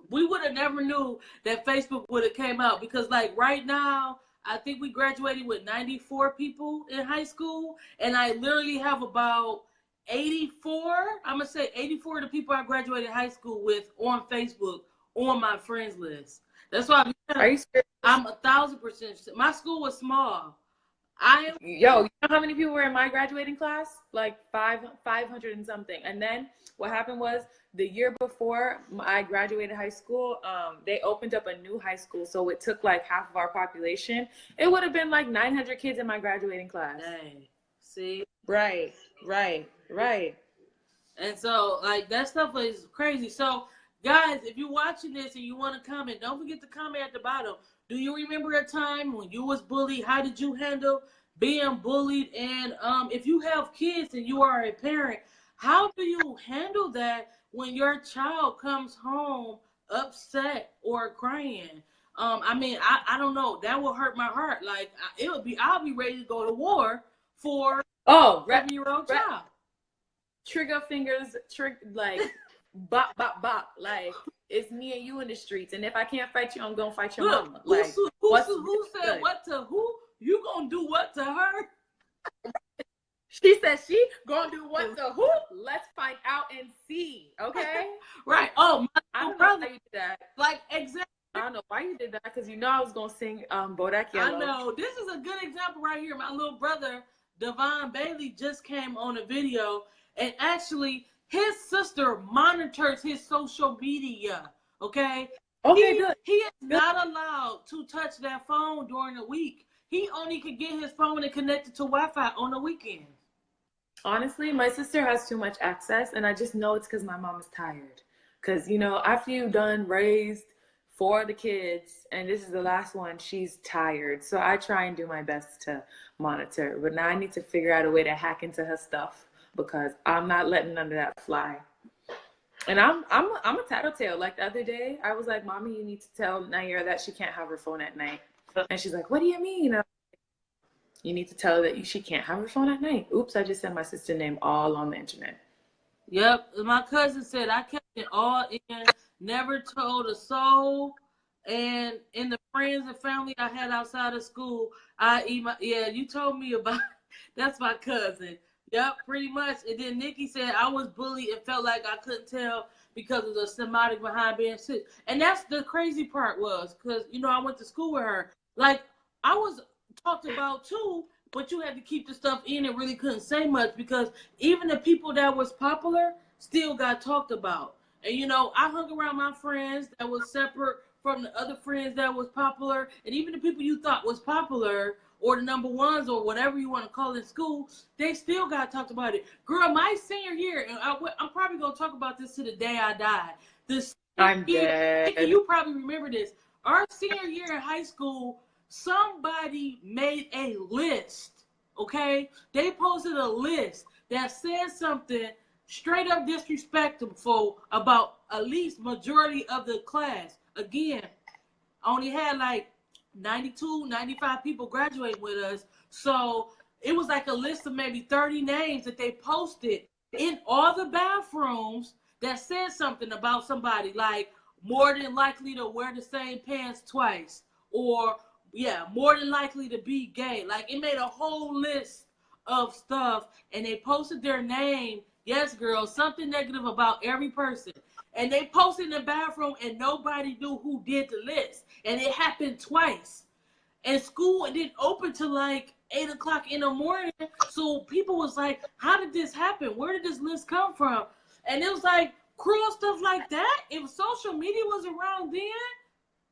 we would have never knew that Facebook would have came out, because like right now, I think we graduated with 94 people in high school, and I literally have about 84. I'm gonna say 84 of the people I graduated high school with on Facebook on my friends list. That's why I'm 1,000%. My school was small. Yo, you know how many people were in my graduating class? Like 500 and something. And then what happened was the year before I graduated high school, they opened up a new high school. So it took like half of our population. It would have been like 900 kids in my graduating class. Dang. See? Right. And so like that stuff is crazy. So guys, if you're watching this and you want to comment, don't forget to comment at the bottom. Do you remember a time when you was bullied? How did you handle being bullied? And if you have kids and you are a parent, how do you handle that when your child comes home upset or crying? I mean, I don't know. That will hurt my heart. Like I'll be ready to go to war for a 7-year-old child. Trigger fingers, like bop, bop, bop. Like, it's me and you in the streets, and if I can't fight you, I'm gonna fight your mama. Like, who said what to who? You gonna do what to her? She said she gonna do what to who? Let's find out and see. Okay. Right. Oh, I don't know why you did that. Like, exactly. I don't know why you did that, because you know I was gonna sing Bodak Yellow. I know. This is a good example right here. My little brother Devon Bailey just came on a video, and actually his sister monitors his social media. Okay. Good. He is not allowed to touch that phone during the week. He only could get his phone and connect it to Wi-Fi on the weekend. Honestly, my sister has too much access, and I just know it's because my mom is tired. Because, you know, after you've done raised 4 of the kids, and this is the last one, she's tired. So I try and do my best to monitor. But now I need to figure out a way to hack into her stuff because I'm not letting none of that fly. And I'm a tattletale. Like the other day, I was like, Mommy, you need to tell Naira that she can't have her phone at night. And she's like, what do you mean? You need to tell her that she can't have her phone at night. Oops, I just said my sister's name all on the internet. Yep, my cousin said I kept it all in, never told a soul. And in the friends and family I had outside of school, you told me about that's my cousin. Yep, pretty much. And then Nikki said I was bullied and felt like I couldn't tell because of the symbiotic behind being sick. And that's the crazy part was because, you know, I went to school with her. Like, I was talked about too, but you had to keep the stuff in and really couldn't say much because even the people that was popular still got talked about. And, you know, I hung around my friends that was separate from the other friends that was popular. And even the people you thought was popular or the number ones or whatever you want to call it in school, they still got talked about it. Girl, my senior year, and I'm probably going to talk about this to the day I die. I'm dead. You probably remember this. Our senior year in high school, somebody made a list, okay? They posted a list that said something straight up disrespectful about at least majority of the class. Again, only had like 92, 95 people graduate with us. So it was like a list of maybe 30 names that they posted in all the bathrooms that said something about somebody, like more than likely to wear the same pants twice, or more than likely to be gay. Like, it made a whole list of stuff, and they posted their name. Yes, girl, something negative about every person. And they posted in the bathroom, and nobody knew who did the list. And it happened twice. And school didn't open till like 8 o'clock in the morning. So people was like, how did this happen? Where did this list come from? And it was like cruel stuff like that. If social media was around then,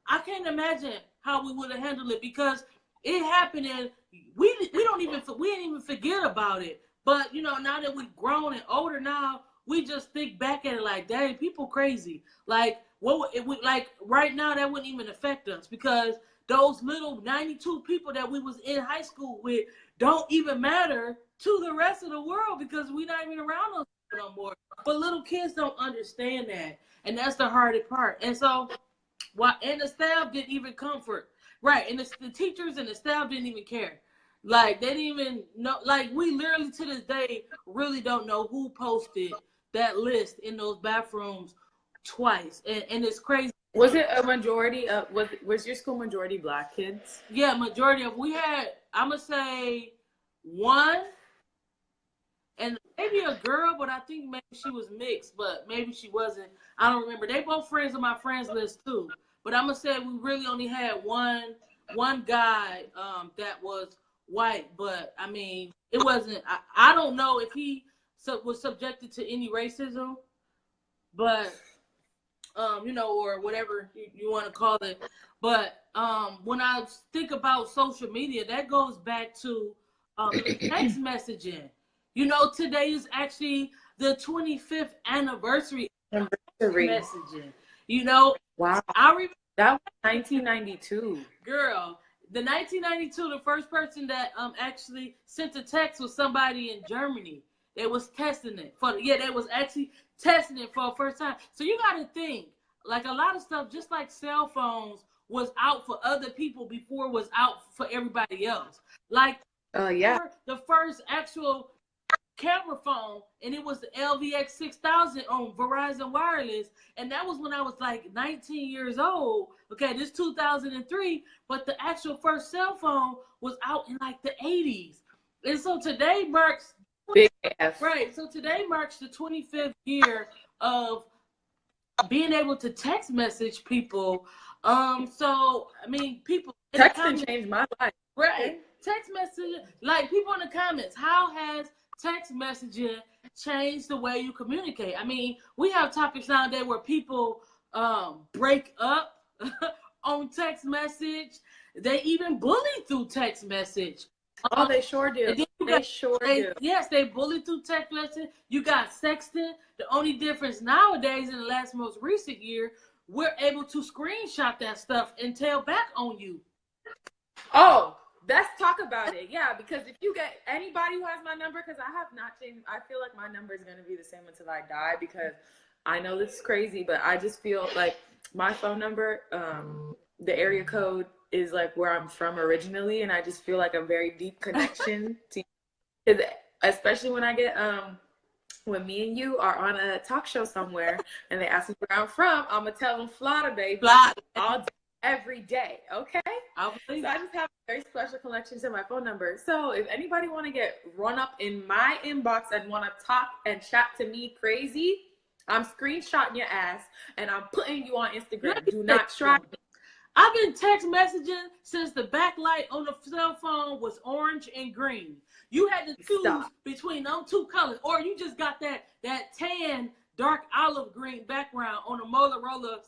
I can't imagine how we would have handled it because it happened and we didn't even forget about it. But, you know, now that we've grown and older now, we just think back at it like, dang, people crazy. Like, like right now that wouldn't even affect us because those little 92 people that we was in high school with don't even matter to the rest of the world because we're not even around those people no more. But little kids don't understand that. And that's the hardest part. And so, and the staff didn't even comfort. Right. And the teachers and the staff didn't even care. Like, they didn't even know. Like, we literally to this day really don't know who posted that list in those bathrooms twice. And it's crazy. Was it a majority of, was your school majority Black kids? Yeah, majority of, we had, I'm going to say one and maybe a girl, but I think maybe she was mixed, but maybe she wasn't. I don't remember. They both friends on my friends list too. But I'm going to say we really only had one guy that was white, but I mean, it wasn't, I don't know if he was subjected to any racism, but you know, or whatever you want to call it. But when I think about social media, that goes back to text messaging. You know, today is actually the 25th anniversary of messaging. You know, wow, I remember that was 1992. Girl, the 1992, the first person that actually sent a text was somebody in Germany. They was testing it they was actually testing it for the first time. So you got to think, like, a lot of stuff, just like cell phones was out for other people before it was out for everybody else. Like, the first actual camera phone, and it was the LVX 6000 on Verizon Wireless, and that was when I was like 19 years old. Okay, this 2003, but the actual first cell phone was out in like the 80s. And so today marks So today marks the 25th year of being able to text message people. So I mean, people texting changed my life. Right. Text messaging, like people in the comments, how has text messaging changed the way you communicate? I mean, we have topics nowadays where people break up on text message. They even bully through text message. Oh, they sure do. They sure do. Yes, they bully through text messaging. You got sexting. The only difference nowadays in the most recent year, we're able to screenshot that stuff and tell back on you. Oh, let's talk about it. Yeah, because if you get anybody who has my number, because I have not changed, I feel like my number is going to be the same until I die, because I know this is crazy, but I just feel like my phone number, the area code is like where I'm from originally, and I just feel like a very deep connection to you. Especially when I get when me and you are on a talk show somewhere and they ask me where I'm from, I'm gonna tell them Florida, baby, all day, every day. Okay, so I just have a very special connection to my phone number. So if anybody want to get run up in my inbox and want to talk and chat to me crazy, I'm screenshotting your ass and I'm putting you on Instagram. Do not try. I've been text messaging since the backlight on the cell phone was orange and green. You had to choose between them two colors, or you just got that tan, dark olive green background on the Motorola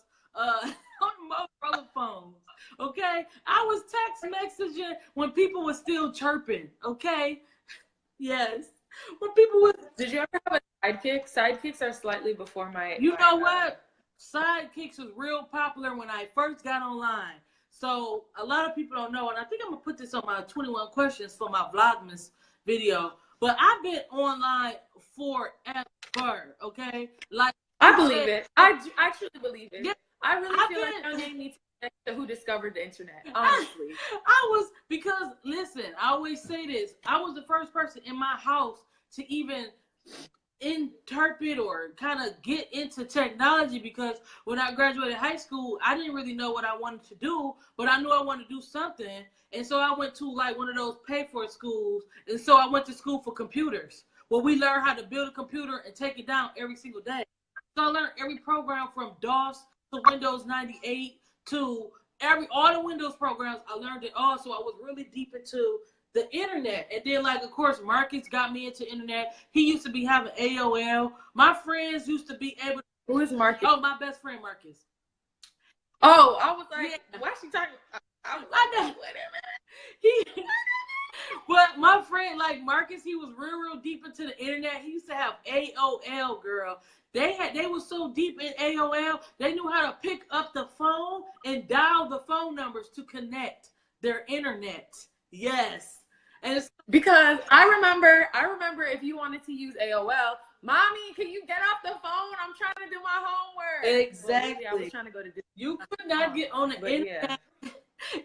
phones. Okay, I was text messaging when people were still chirping. Okay, yes, when people were. Did you ever have a sidekick? Sidekicks are slightly before my. You know what? Sidekicks was real popular when I first got online. So a lot of people don't know, and I think I'm gonna put this on my 21 questions for my Vlogmas video. But I've been online forever, okay? Like I believe it. I truly believe it. Yeah, I really feel like your name needs to be who discovered the internet. Honestly, because listen, I always say this. I was the first person in my house to even interpret or kind of get into technology, because when I graduated high school, I didn't really know what I wanted to do, but I knew I wanted to do something. And so I went to like one of those pay for schools. And so I went to school for computers, where we learn how to build a computer and take it down every single day. So I learned every program from DOS to Windows 98 to all the Windows programs. I learned it all. So I was really deep into the internet. And then, like, of course, Marcus got me into internet. He used to be having AOL. My friends used to be able to. Who is Marcus? Oh, my best friend, Marcus. Oh, I was like, why is she talking? I know. But my friend, like Marcus, he was real deep into the internet. He used to have AOL, girl. They were so deep in AOL, they knew how to pick up the phone and dial the phone numbers to connect their internet. Yes. And it's because I remember if you wanted to use AOL, mommy, can you get off the phone? I'm trying to do my homework. Exactly. Well, I was trying to go to Disney. You could not get on the internet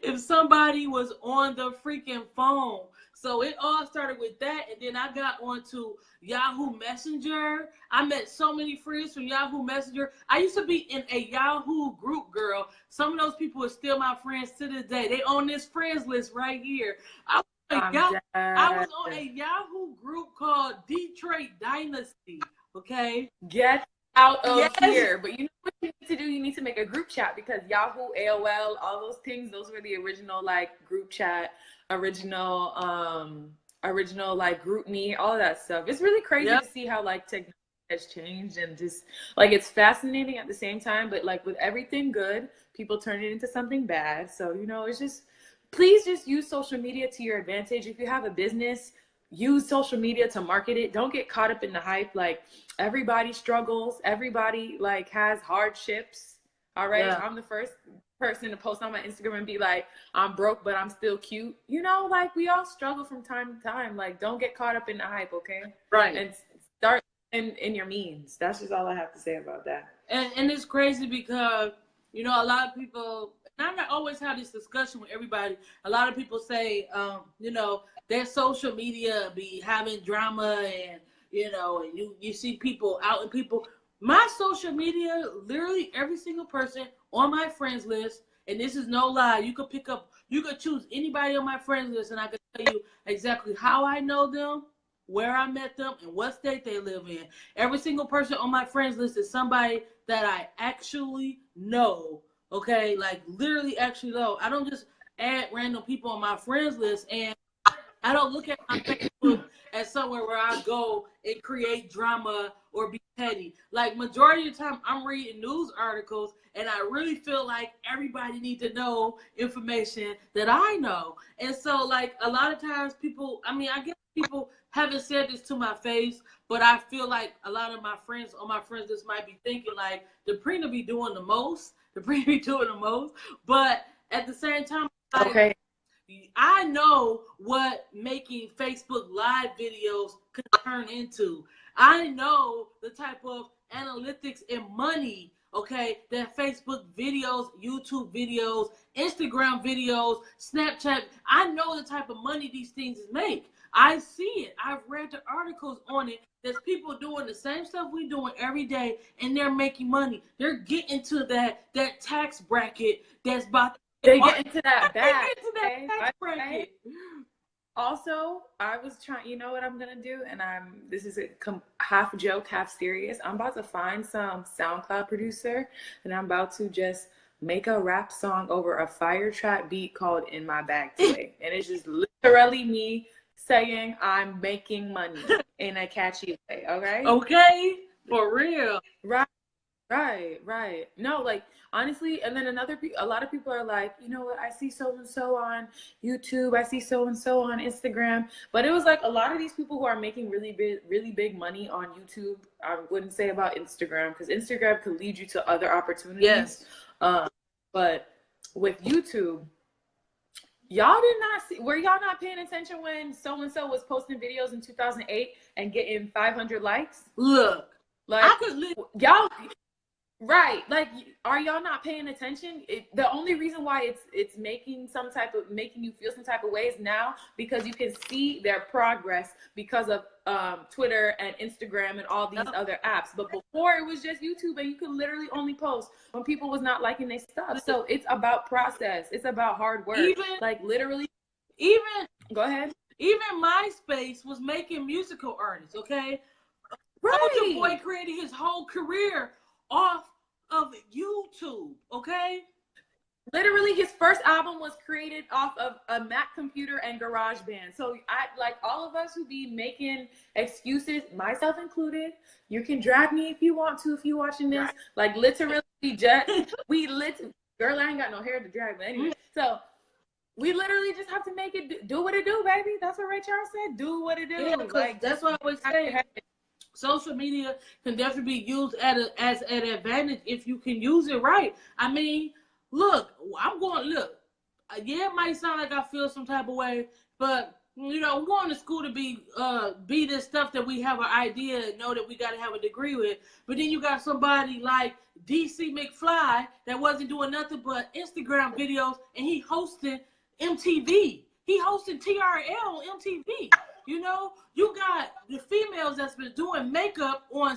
if somebody was on the freaking phone. So it all started with that, and then I got onto Yahoo Messenger. I met so many friends from Yahoo Messenger. I used to be in a Yahoo group, girl. Some of those people are still my friends to this day. They on this friends list right here. I was on a Yahoo group called Detroit Dynasty. Okay, get out of here. But you know what you need to do? You need to make a group chat, because Yahoo, AOL, all those things, those were the original like group chat, original like group me, all of that stuff. It's really crazy to see how like technology has changed, and just like it's fascinating at the same time. But like with everything good, people turn it into something bad. So you know, it's just, please just use social media to your advantage. If you have a business, use social media to market it. Don't get caught up in the hype. Like, everybody struggles. Everybody like has hardships. All right. Yeah. I'm the first person to post on my Instagram and be like, I'm broke, but I'm still cute. You know, like we all struggle from time to time. Like, don't get caught up in the hype. Okay. Right. And start in your means. That's just all I have to say about that. And it's crazy because, you know, a lot of people, and I not always have this discussion with everybody. A lot of people say, you know, their social media be having drama, and, you know, and you see people out and people. My social media, literally every single person on my friends list, and this is no lie, you could choose anybody on my friends list, and I can tell you exactly how I know them, where I met them, and what state they live in. Every single person on my friends list is somebody that I actually know. Okay, like literally actually know. I don't just add random people on my friends list, and I don't look at my Facebook as somewhere where I go and create drama or be petty. Like, majority of the time, I'm reading news articles, and I really feel like everybody needs to know information that I know. And so, like, a lot of times people, I mean, I guess people haven't said this to my face, but I feel like a lot of my friends or my friends just might be thinking, like, the Prina be doing the most. The Prina be doing the most. But at the same time, like, okay. I know what making Facebook Live videos could turn into. I know the type of analytics and money, okay, that Facebook videos, YouTube videos, Instagram videos, Snapchat, I know the type of money these things make. I see it. I've read the articles on it. There's people doing the same stuff we're doing every day, and they're making money. They're getting to that tax bracket that's about to they get into that bag. tax bracket. Also, I was trying, you know what I'm going to do? And this is a half joke, half serious. I'm about to find some SoundCloud producer, and I'm about to just make a rap song over a fire trap beat called In My Bag Today. And it's just literally me saying I'm making money in a catchy way, okay? Okay, for real. Right. No, like, honestly, and then a lot of people are like, you know what, I see so-and-so on YouTube, I see so-and-so on Instagram, but it was like a lot of these people who are making really big money on YouTube, I wouldn't say about Instagram, because Instagram could lead you to other opportunities. Yes. But with YouTube, y'all did not see, were y'all not paying attention when so-and-so was posting videos in 2008 and getting 500 likes? Look, like, I could live. Y'all, right, like, are y'all not paying attention? The only reason why it's making you feel some type of ways now, because you can see their progress because of Twitter and Instagram and all these other apps. But before, it was just YouTube, and you could literally only post when people was not liking their stuff. So it's about process. It's about hard work. Like, literally, go ahead. Even MySpace was making musical artists, okay? Right. Soulja Boy created his whole career off of YouTube, okay? Literally, his first album was created off of a Mac computer and GarageBand. So, like, all of us who be making excuses, myself included, you can drag me if you want to, if you watching this. Right. Like, literally, girl, I ain't got no hair to drag, but anyway. So, we literally just have to make it do what it do, baby. That's what Ray Charles said. Do what it do. Yeah, like, that's what I always say. Social media can definitely be used as an advantage if you can use it right. I mean, look, yeah, it might sound like I feel some type of way, but, you know, we're going to school to be this stuff that we have an idea and know that we got to have a degree with. But then you got somebody like DC McFly that wasn't doing nothing but Instagram videos, and he hosted MTV. He hosted TRL on MTV. You know, you got the females that's been doing makeup on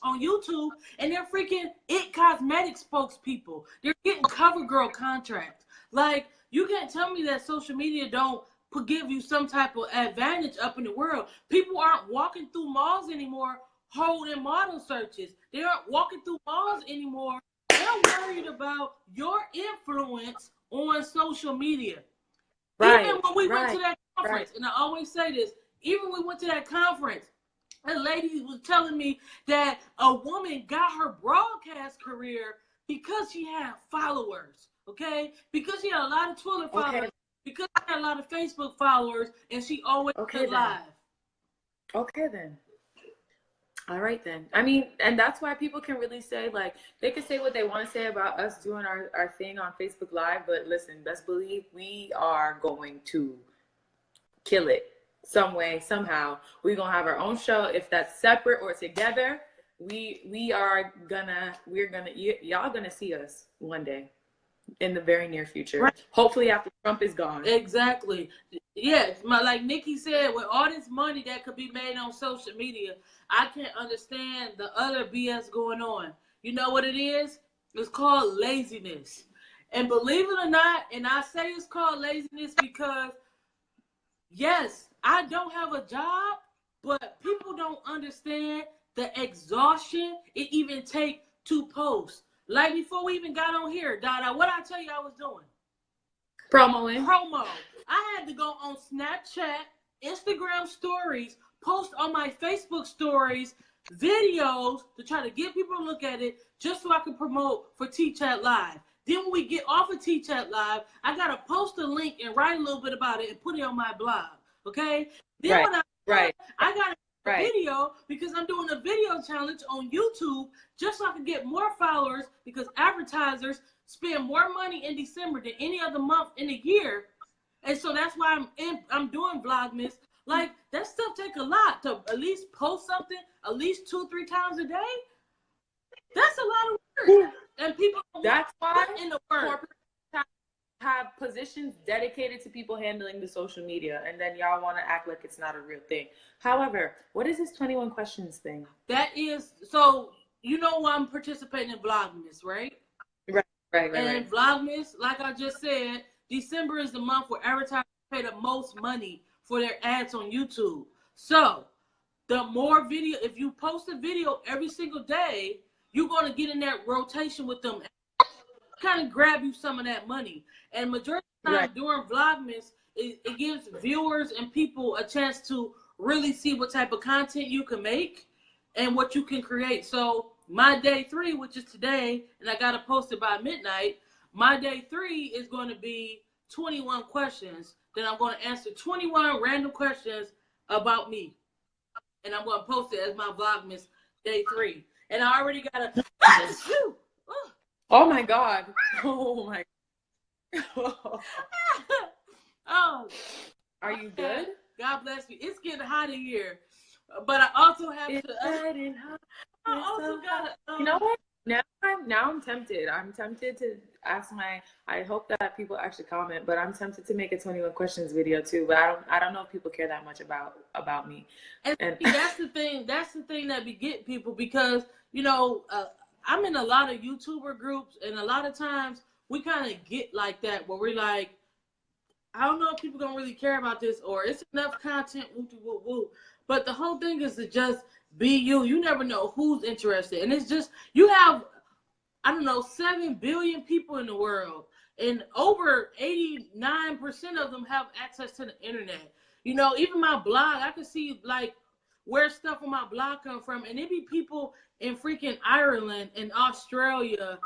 YouTube, and they're freaking It Cosmetics spokespeople. They're getting CoverGirl contracts. Like, you can't tell me that social media don't give you some type of advantage up in the world. People aren't walking through malls anymore holding model searches. They aren't walking through malls anymore. They're worried about your influence on social media. Right, even when we went to that conference, and I always say this, even when we went to that conference, a lady was telling me that a woman got her broadcast career because she had followers, okay? Because she had a lot of Twitter followers, because she had a lot of Facebook followers, and she always went live. Okay, then. All right, then. I mean, and that's why people can really say, like, they can say what they want to say about us doing our thing on Facebook Live, but listen, best believe we are going to kill it some way, somehow. We're going to have our own show. If that's separate or together, y'all going to see us one day in the very near future. Right. Hopefully after Trump is gone. Exactly. Yes, like Nikki said, with all this money that could be made on social media, I can't understand the other BS going on. You know what it is? It's called laziness. And believe it or not, and I say it's called laziness because, yes, I don't have a job, but people don't understand the exhaustion it even takes to post. Like before we even got on here, Dada, what I tell you I was doing? Promo. I had to go on Snapchat, Instagram stories, post on my Facebook stories, videos to try to get people to look at it just so I can promote for T-Chat Live. Then when we get off of T-Chat Live, I got to post a link and write a little bit about it and put it on my blog, okay? Then when I got a video because I'm doing a video challenge on YouTube just so I can get more followers because advertisers spend more money in December than any other month in a year. And so that's why I'm doing Vlogmas. Like, that stuff take a lot to at least post something at least 2-3 times a day. That's a lot of work. And people that's why in the work. Have positions dedicated to people handling the social media, and then y'all want to act like it's not a real thing. However, what is this 21 questions thing? That is, so you know why I'm participating in Vlogmas, right? Right. And Vlogmas, like I just said, December is the month where advertisers pay the most money for their ads on YouTube. So the more video, if you post a video every single day, you're going to get in that rotation with them, kind of grab you some of that money. And majority of the time during Vlogmas, it gives viewers and people a chance to really see what type of content you can make and what you can create. So my day 3, which is today, and I got to post it by midnight, my day 3 is going to be 21 questions. Then I'm going to answer 21 random questions about me. And I'm going to post it as my Vlogmas day 3. And I already got a... Oh my God. Oh my God. Oh. Are you good? God bless you. It's getting hot in here. But I also have it's to... getting hot. I also got to... You know what? Now I'm tempted. I'm tempted to ask I hope that people actually comment, but I'm tempted to make a 21 questions video too. But I don't know if people care that much about me. And that's the thing. That's the thing that be getting people because, you know, I'm in a lot of YouTuber groups, and a lot of times we kind of get like that where we're like, I don't know if people don't really care about this, or it's enough content, woo. But the whole thing is to just be you. You never know who's interested. And it's just, you have, I don't know, 7 billion people in the world, and over 89% of them have access to the internet. You know, even my blog, I can see like where stuff on my blog come from, and it be people in freaking Ireland and Australia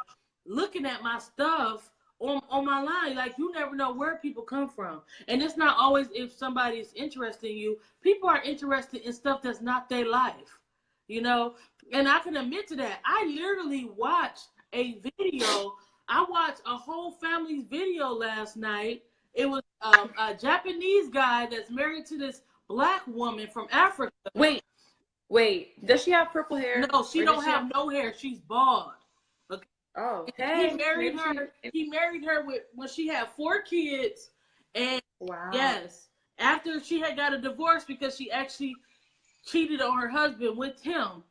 looking at my stuff on my line. Like, you never know where people come from. And it's not always if somebody's interested in you. People are interested in stuff that's not their life, you know? And I can admit to that. I literally watched a video. I watched a whole family's video last night. It was a Japanese guy that's married to this black woman from Africa. Wait, does she have purple hair? No, she don't have no hair. She's bald. Okay. Oh, hey. He married her when she had 4 kids, and wow. Yes, after she had got a divorce because she actually cheated on her husband with him,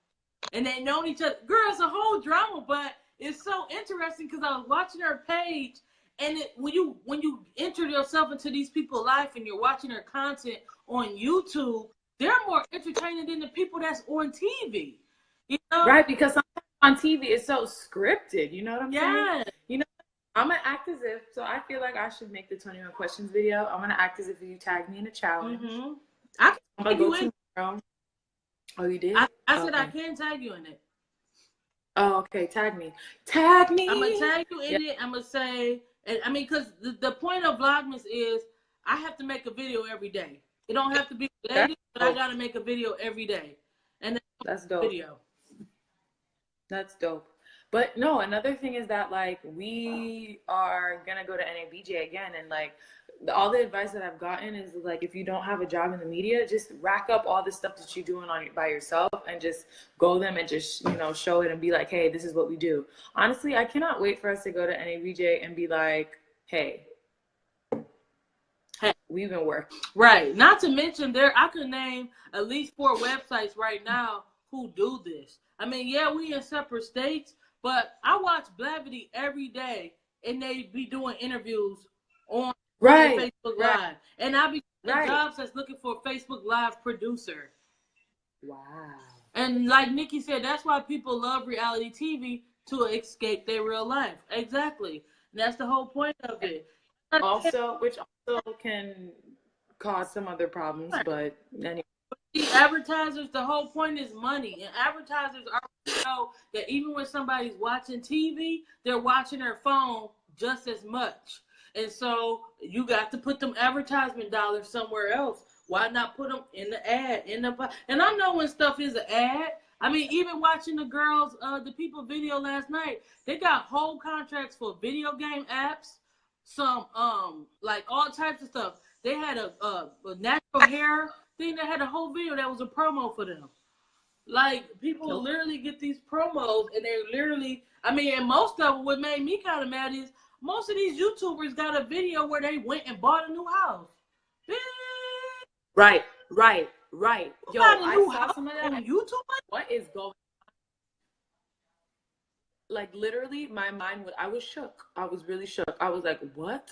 and they known each other. Girl, it's a whole drama, but it's so interesting because I was watching her page, and when you enter yourself into these people's life and you're watching their content on YouTube, they're more entertaining than the people that's on TV. You know? Right, because sometimes on TV it's so scripted. You know what I'm saying? You know, I'm gonna act as if. So I feel like I should make the 21 questions video. I'm gonna act as if you tag me in a challenge. Mm-hmm. I'm gonna go tomorrow. Oh, you did? I said I can tag you in it. Oh, okay. Tag me. Tag me. I'm gonna tag you in it. I'm gonna say, and I mean, because the point of Vlogmas is I have to make a video every day. It don't have to be related, but I gotta make a video every day, and that's dope. Video. That's dope. But no, another thing is that like we are gonna go to NABJ again, and like all the advice that I've gotten is like if you don't have a job in the media, just rack up all the stuff that you're doing by yourself and just go them and just show it and be like, hey, this is what we do. Honestly, I cannot wait for us to go to NABJ and be like, hey, we've been working. Right. Not to mention I could name at least 4 websites right now who do this. I mean, yeah, we in separate states, but I watch Blavity every day, and they be doing interviews on Facebook Live. And I be jobs that's looking for a Facebook Live producer. Wow. And like Nikki said, that's why people love reality TV, to escape their real life. Exactly. And that's the whole point of it. Which also can cause some other problems, but anyway. See, advertisers, the whole point is money. And advertisers already know that even when somebody's watching TV, they're watching their phone just as much. And so you got to put them advertisement dollars somewhere else. Why not put them in the ad? And I know when stuff is an ad. I mean, even watching the girls, the people video last night, they got whole contracts for video game apps, some like all types of stuff. They had a natural hair thing that had a whole video that was a promo for them. Like, people literally get these promos, and they literally, I mean, and most of them, what made me kind of mad is most of these YouTubers got a video where they went and bought a new house. Right. Yo, I saw some of that on YouTube. What is going on? Like, literally, my mind I was shook. I was really shook. I was like, what?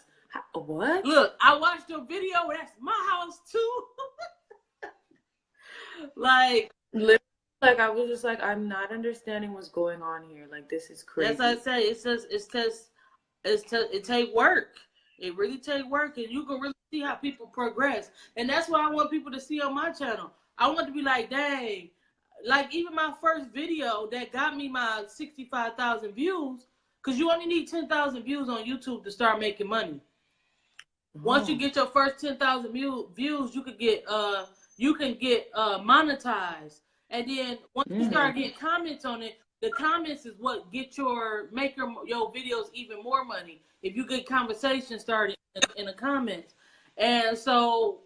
What? Look, I watched your video. That's my house too. Like, literally, like, I was just like, I'm not understanding what's going on here. Like, this is crazy. As I say, it take work. It really take work, and you can really see how people progress. And that's what I want people to see on my channel. I want to be like, dang, like even my first video that got me my 65,000 views, because you only need 10,000 views on YouTube to start making money. Once you get your first 10,000 views, you can get monetized. And then once you start getting comments on it, the comments is what make your videos even more money. If you get conversation started in the comments. And so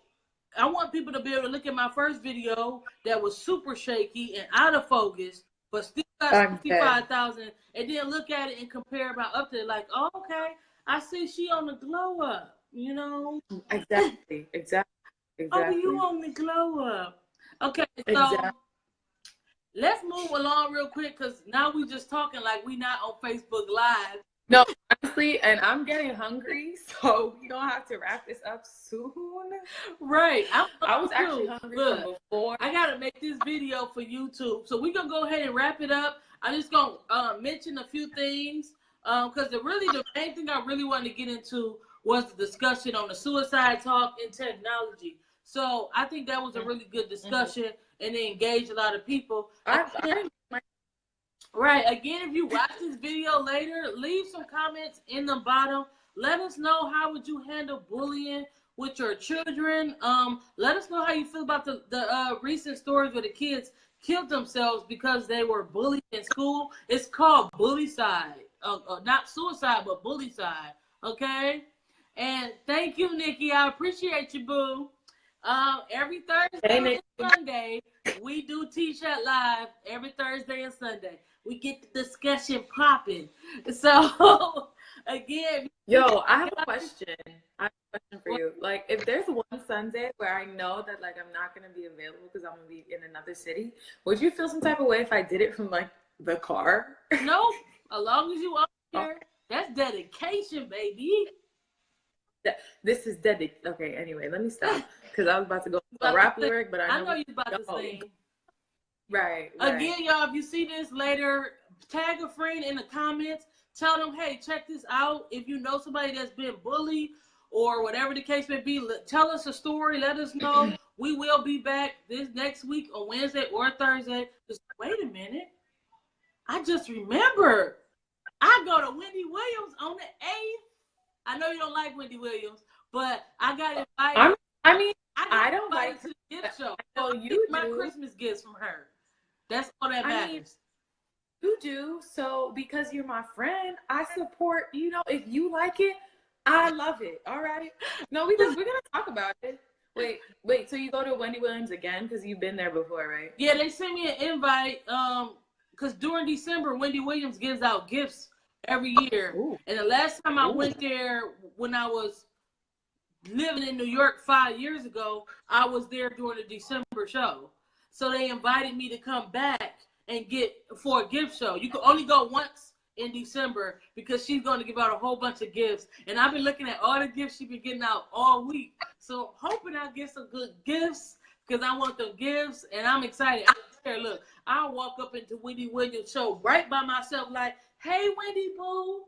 I want people to be able to look at my first video that was super shaky and out of focus, but still got 65,000, and then look at it and compare about up to it, like, oh, okay, I see she on the glow up, you know? Exactly. Oh, you on the glow up. Okay, so let's move along real quick, because now we just talking like we not on Facebook Live. No, honestly, and I'm getting hungry, so we don't have to wrap this up soon. Right. I was actually hungry from before. I got to make this video for YouTube. So we're going to go ahead and wrap it up. I'm just going to mention a few things, because the main thing I really wanted to get into was the discussion on the suicide talk in technology. So I think that was a really good discussion, and it engaged a lot of people. Right. Again, if you watch this video later, leave some comments in the bottom. Let us know, how would you handle bullying with your children? Let us know how you feel about the recent stories where the kids killed themselves because they were bullied in school. It's called Bully-cide. Not suicide, but Bully-cide. Okay? And thank you, Nikki. I appreciate you, boo. Every Thursday and Sunday, we do T-shirt live every Thursday and Sunday. We get the discussion popping. So, again. Yo, I have a question. For you. Like, if there's one Sunday where I know that, like, I'm not going to be available because I'm going to be in another city, would you feel some type of way if I did it from, like, the car? No. As long as you are here, that's dedication, baby. This is dedication. Okay, anyway, let me stop. Because I was about to go to a rap lyric, but I know you're about to sing. Right. Again, y'all, if you see this later, tag a friend in the comments. Tell them, hey, check this out. If you know somebody that's been bullied or whatever the case may be, tell us a story. Let us know. We will be back this next week on Wednesday or Thursday. Just wait a minute. I just remembered. I go to Wendy Williams on the 8th. I know you don't like Wendy Williams, but I got invited. I don't like to the gift show. Well, you my Christmas gifts from her. That's all that matters. You do. So because you're my friend, I support. You know, if you like it, I love it. All right. No, we're gonna talk about it. Wait. So you go to Wendy Williams again because you've been there before, right? Yeah, they sent me an invite. Because during December, Wendy Williams gives out gifts every year. Ooh. And the last time I went there, when I was living in New York 5 years ago, I was there during the December show. So they invited me to come back and for a gift show. You can only go once in December because she's going to give out a whole bunch of gifts. And I've been looking at all the gifts she's been getting out all week. So hoping I'll get some good gifts because I want them gifts and I'm excited. Look, I'll walk up into Wendy Williams' show right by myself like, hey, Wendy Boo.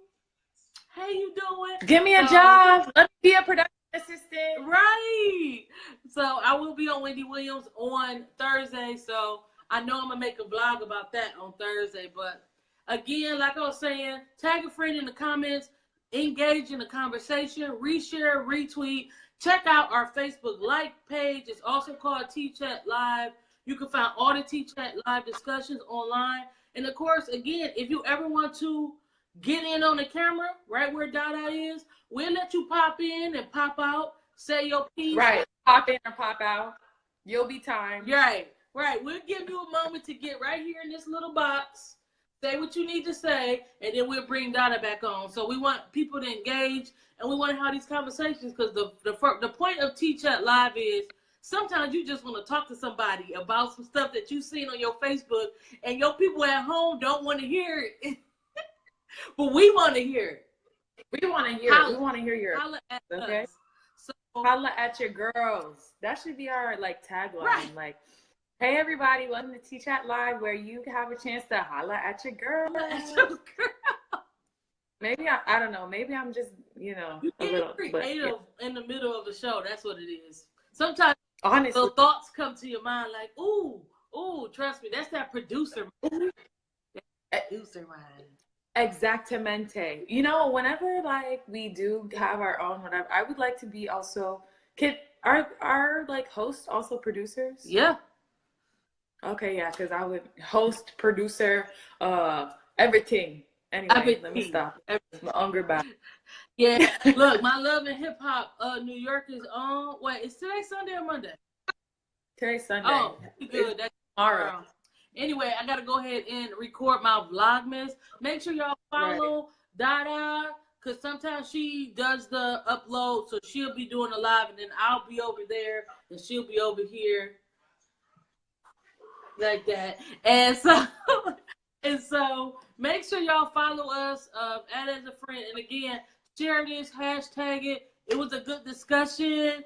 How you doing? Give me a job. Let me be a production assistant. Right. So I will be on Wendy Williams on Thursday. So I know I'm gonna make a vlog about that on Thursday. But again, like I was saying, tag a friend in the comments, engage in the conversation, reshare, retweet. Check out our Facebook like page. It's also called T-Chat Live. You can find all the T-Chat Live discussions online. And of course, again, if you ever want to get in on the camera, right where Dada is, we'll let you pop in and pop out, say your piece. Right. Pop in or pop out. You'll be timed. Right. Right. We'll give you a moment to get right here in this little box, say what you need to say, and then we'll bring Dada back on. So we want people to engage, and we want to have these conversations because the point of T-Chat Live is sometimes you just want to talk to somebody about some stuff that you've seen on your Facebook, and your people at home don't want to hear it. But we want to hear it. We want to hear it. We want to hear your okay. So holla at your girls. That should be our like tagline. Right. Like, hey everybody, welcome to T-Chat Live, where you have a chance to holla at your girl. Maybe I don't know. Maybe I'm just a little creative in the middle of the show. That's what it is. Sometimes honestly, those thoughts come to your mind like, ooh, trust me, that's that producer. Producer mind. Exactamente. Whenever like we do have our own whatever, I would like to be also. Can our like hosts also producers? Yeah. Okay, yeah, because I would host, producer, everything. Anyway, let me stop. My hunger back. Yeah. Look, my love and hip hop New York is on. Wait, is today Sunday or Monday? Today's Sunday. Oh, good. That's tomorrow. Anyway, I gotta go ahead and record my Vlogmas. Make sure y'all follow Dada, because sometimes she does the upload, so she'll be doing the live, and then I'll be over there, and she'll be over here, like that. And so make sure y'all follow us, add as a friend, and again, share this, hashtag it. It was a good discussion.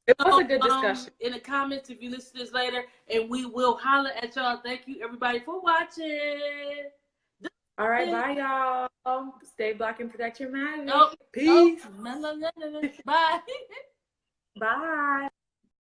It was a good discussion. In the comments if you listen to this later, and we will holler at y'all. Thank you everybody for watching. All right, bye y'all. Stay black and protect your magic. Peace. Bye. Bye.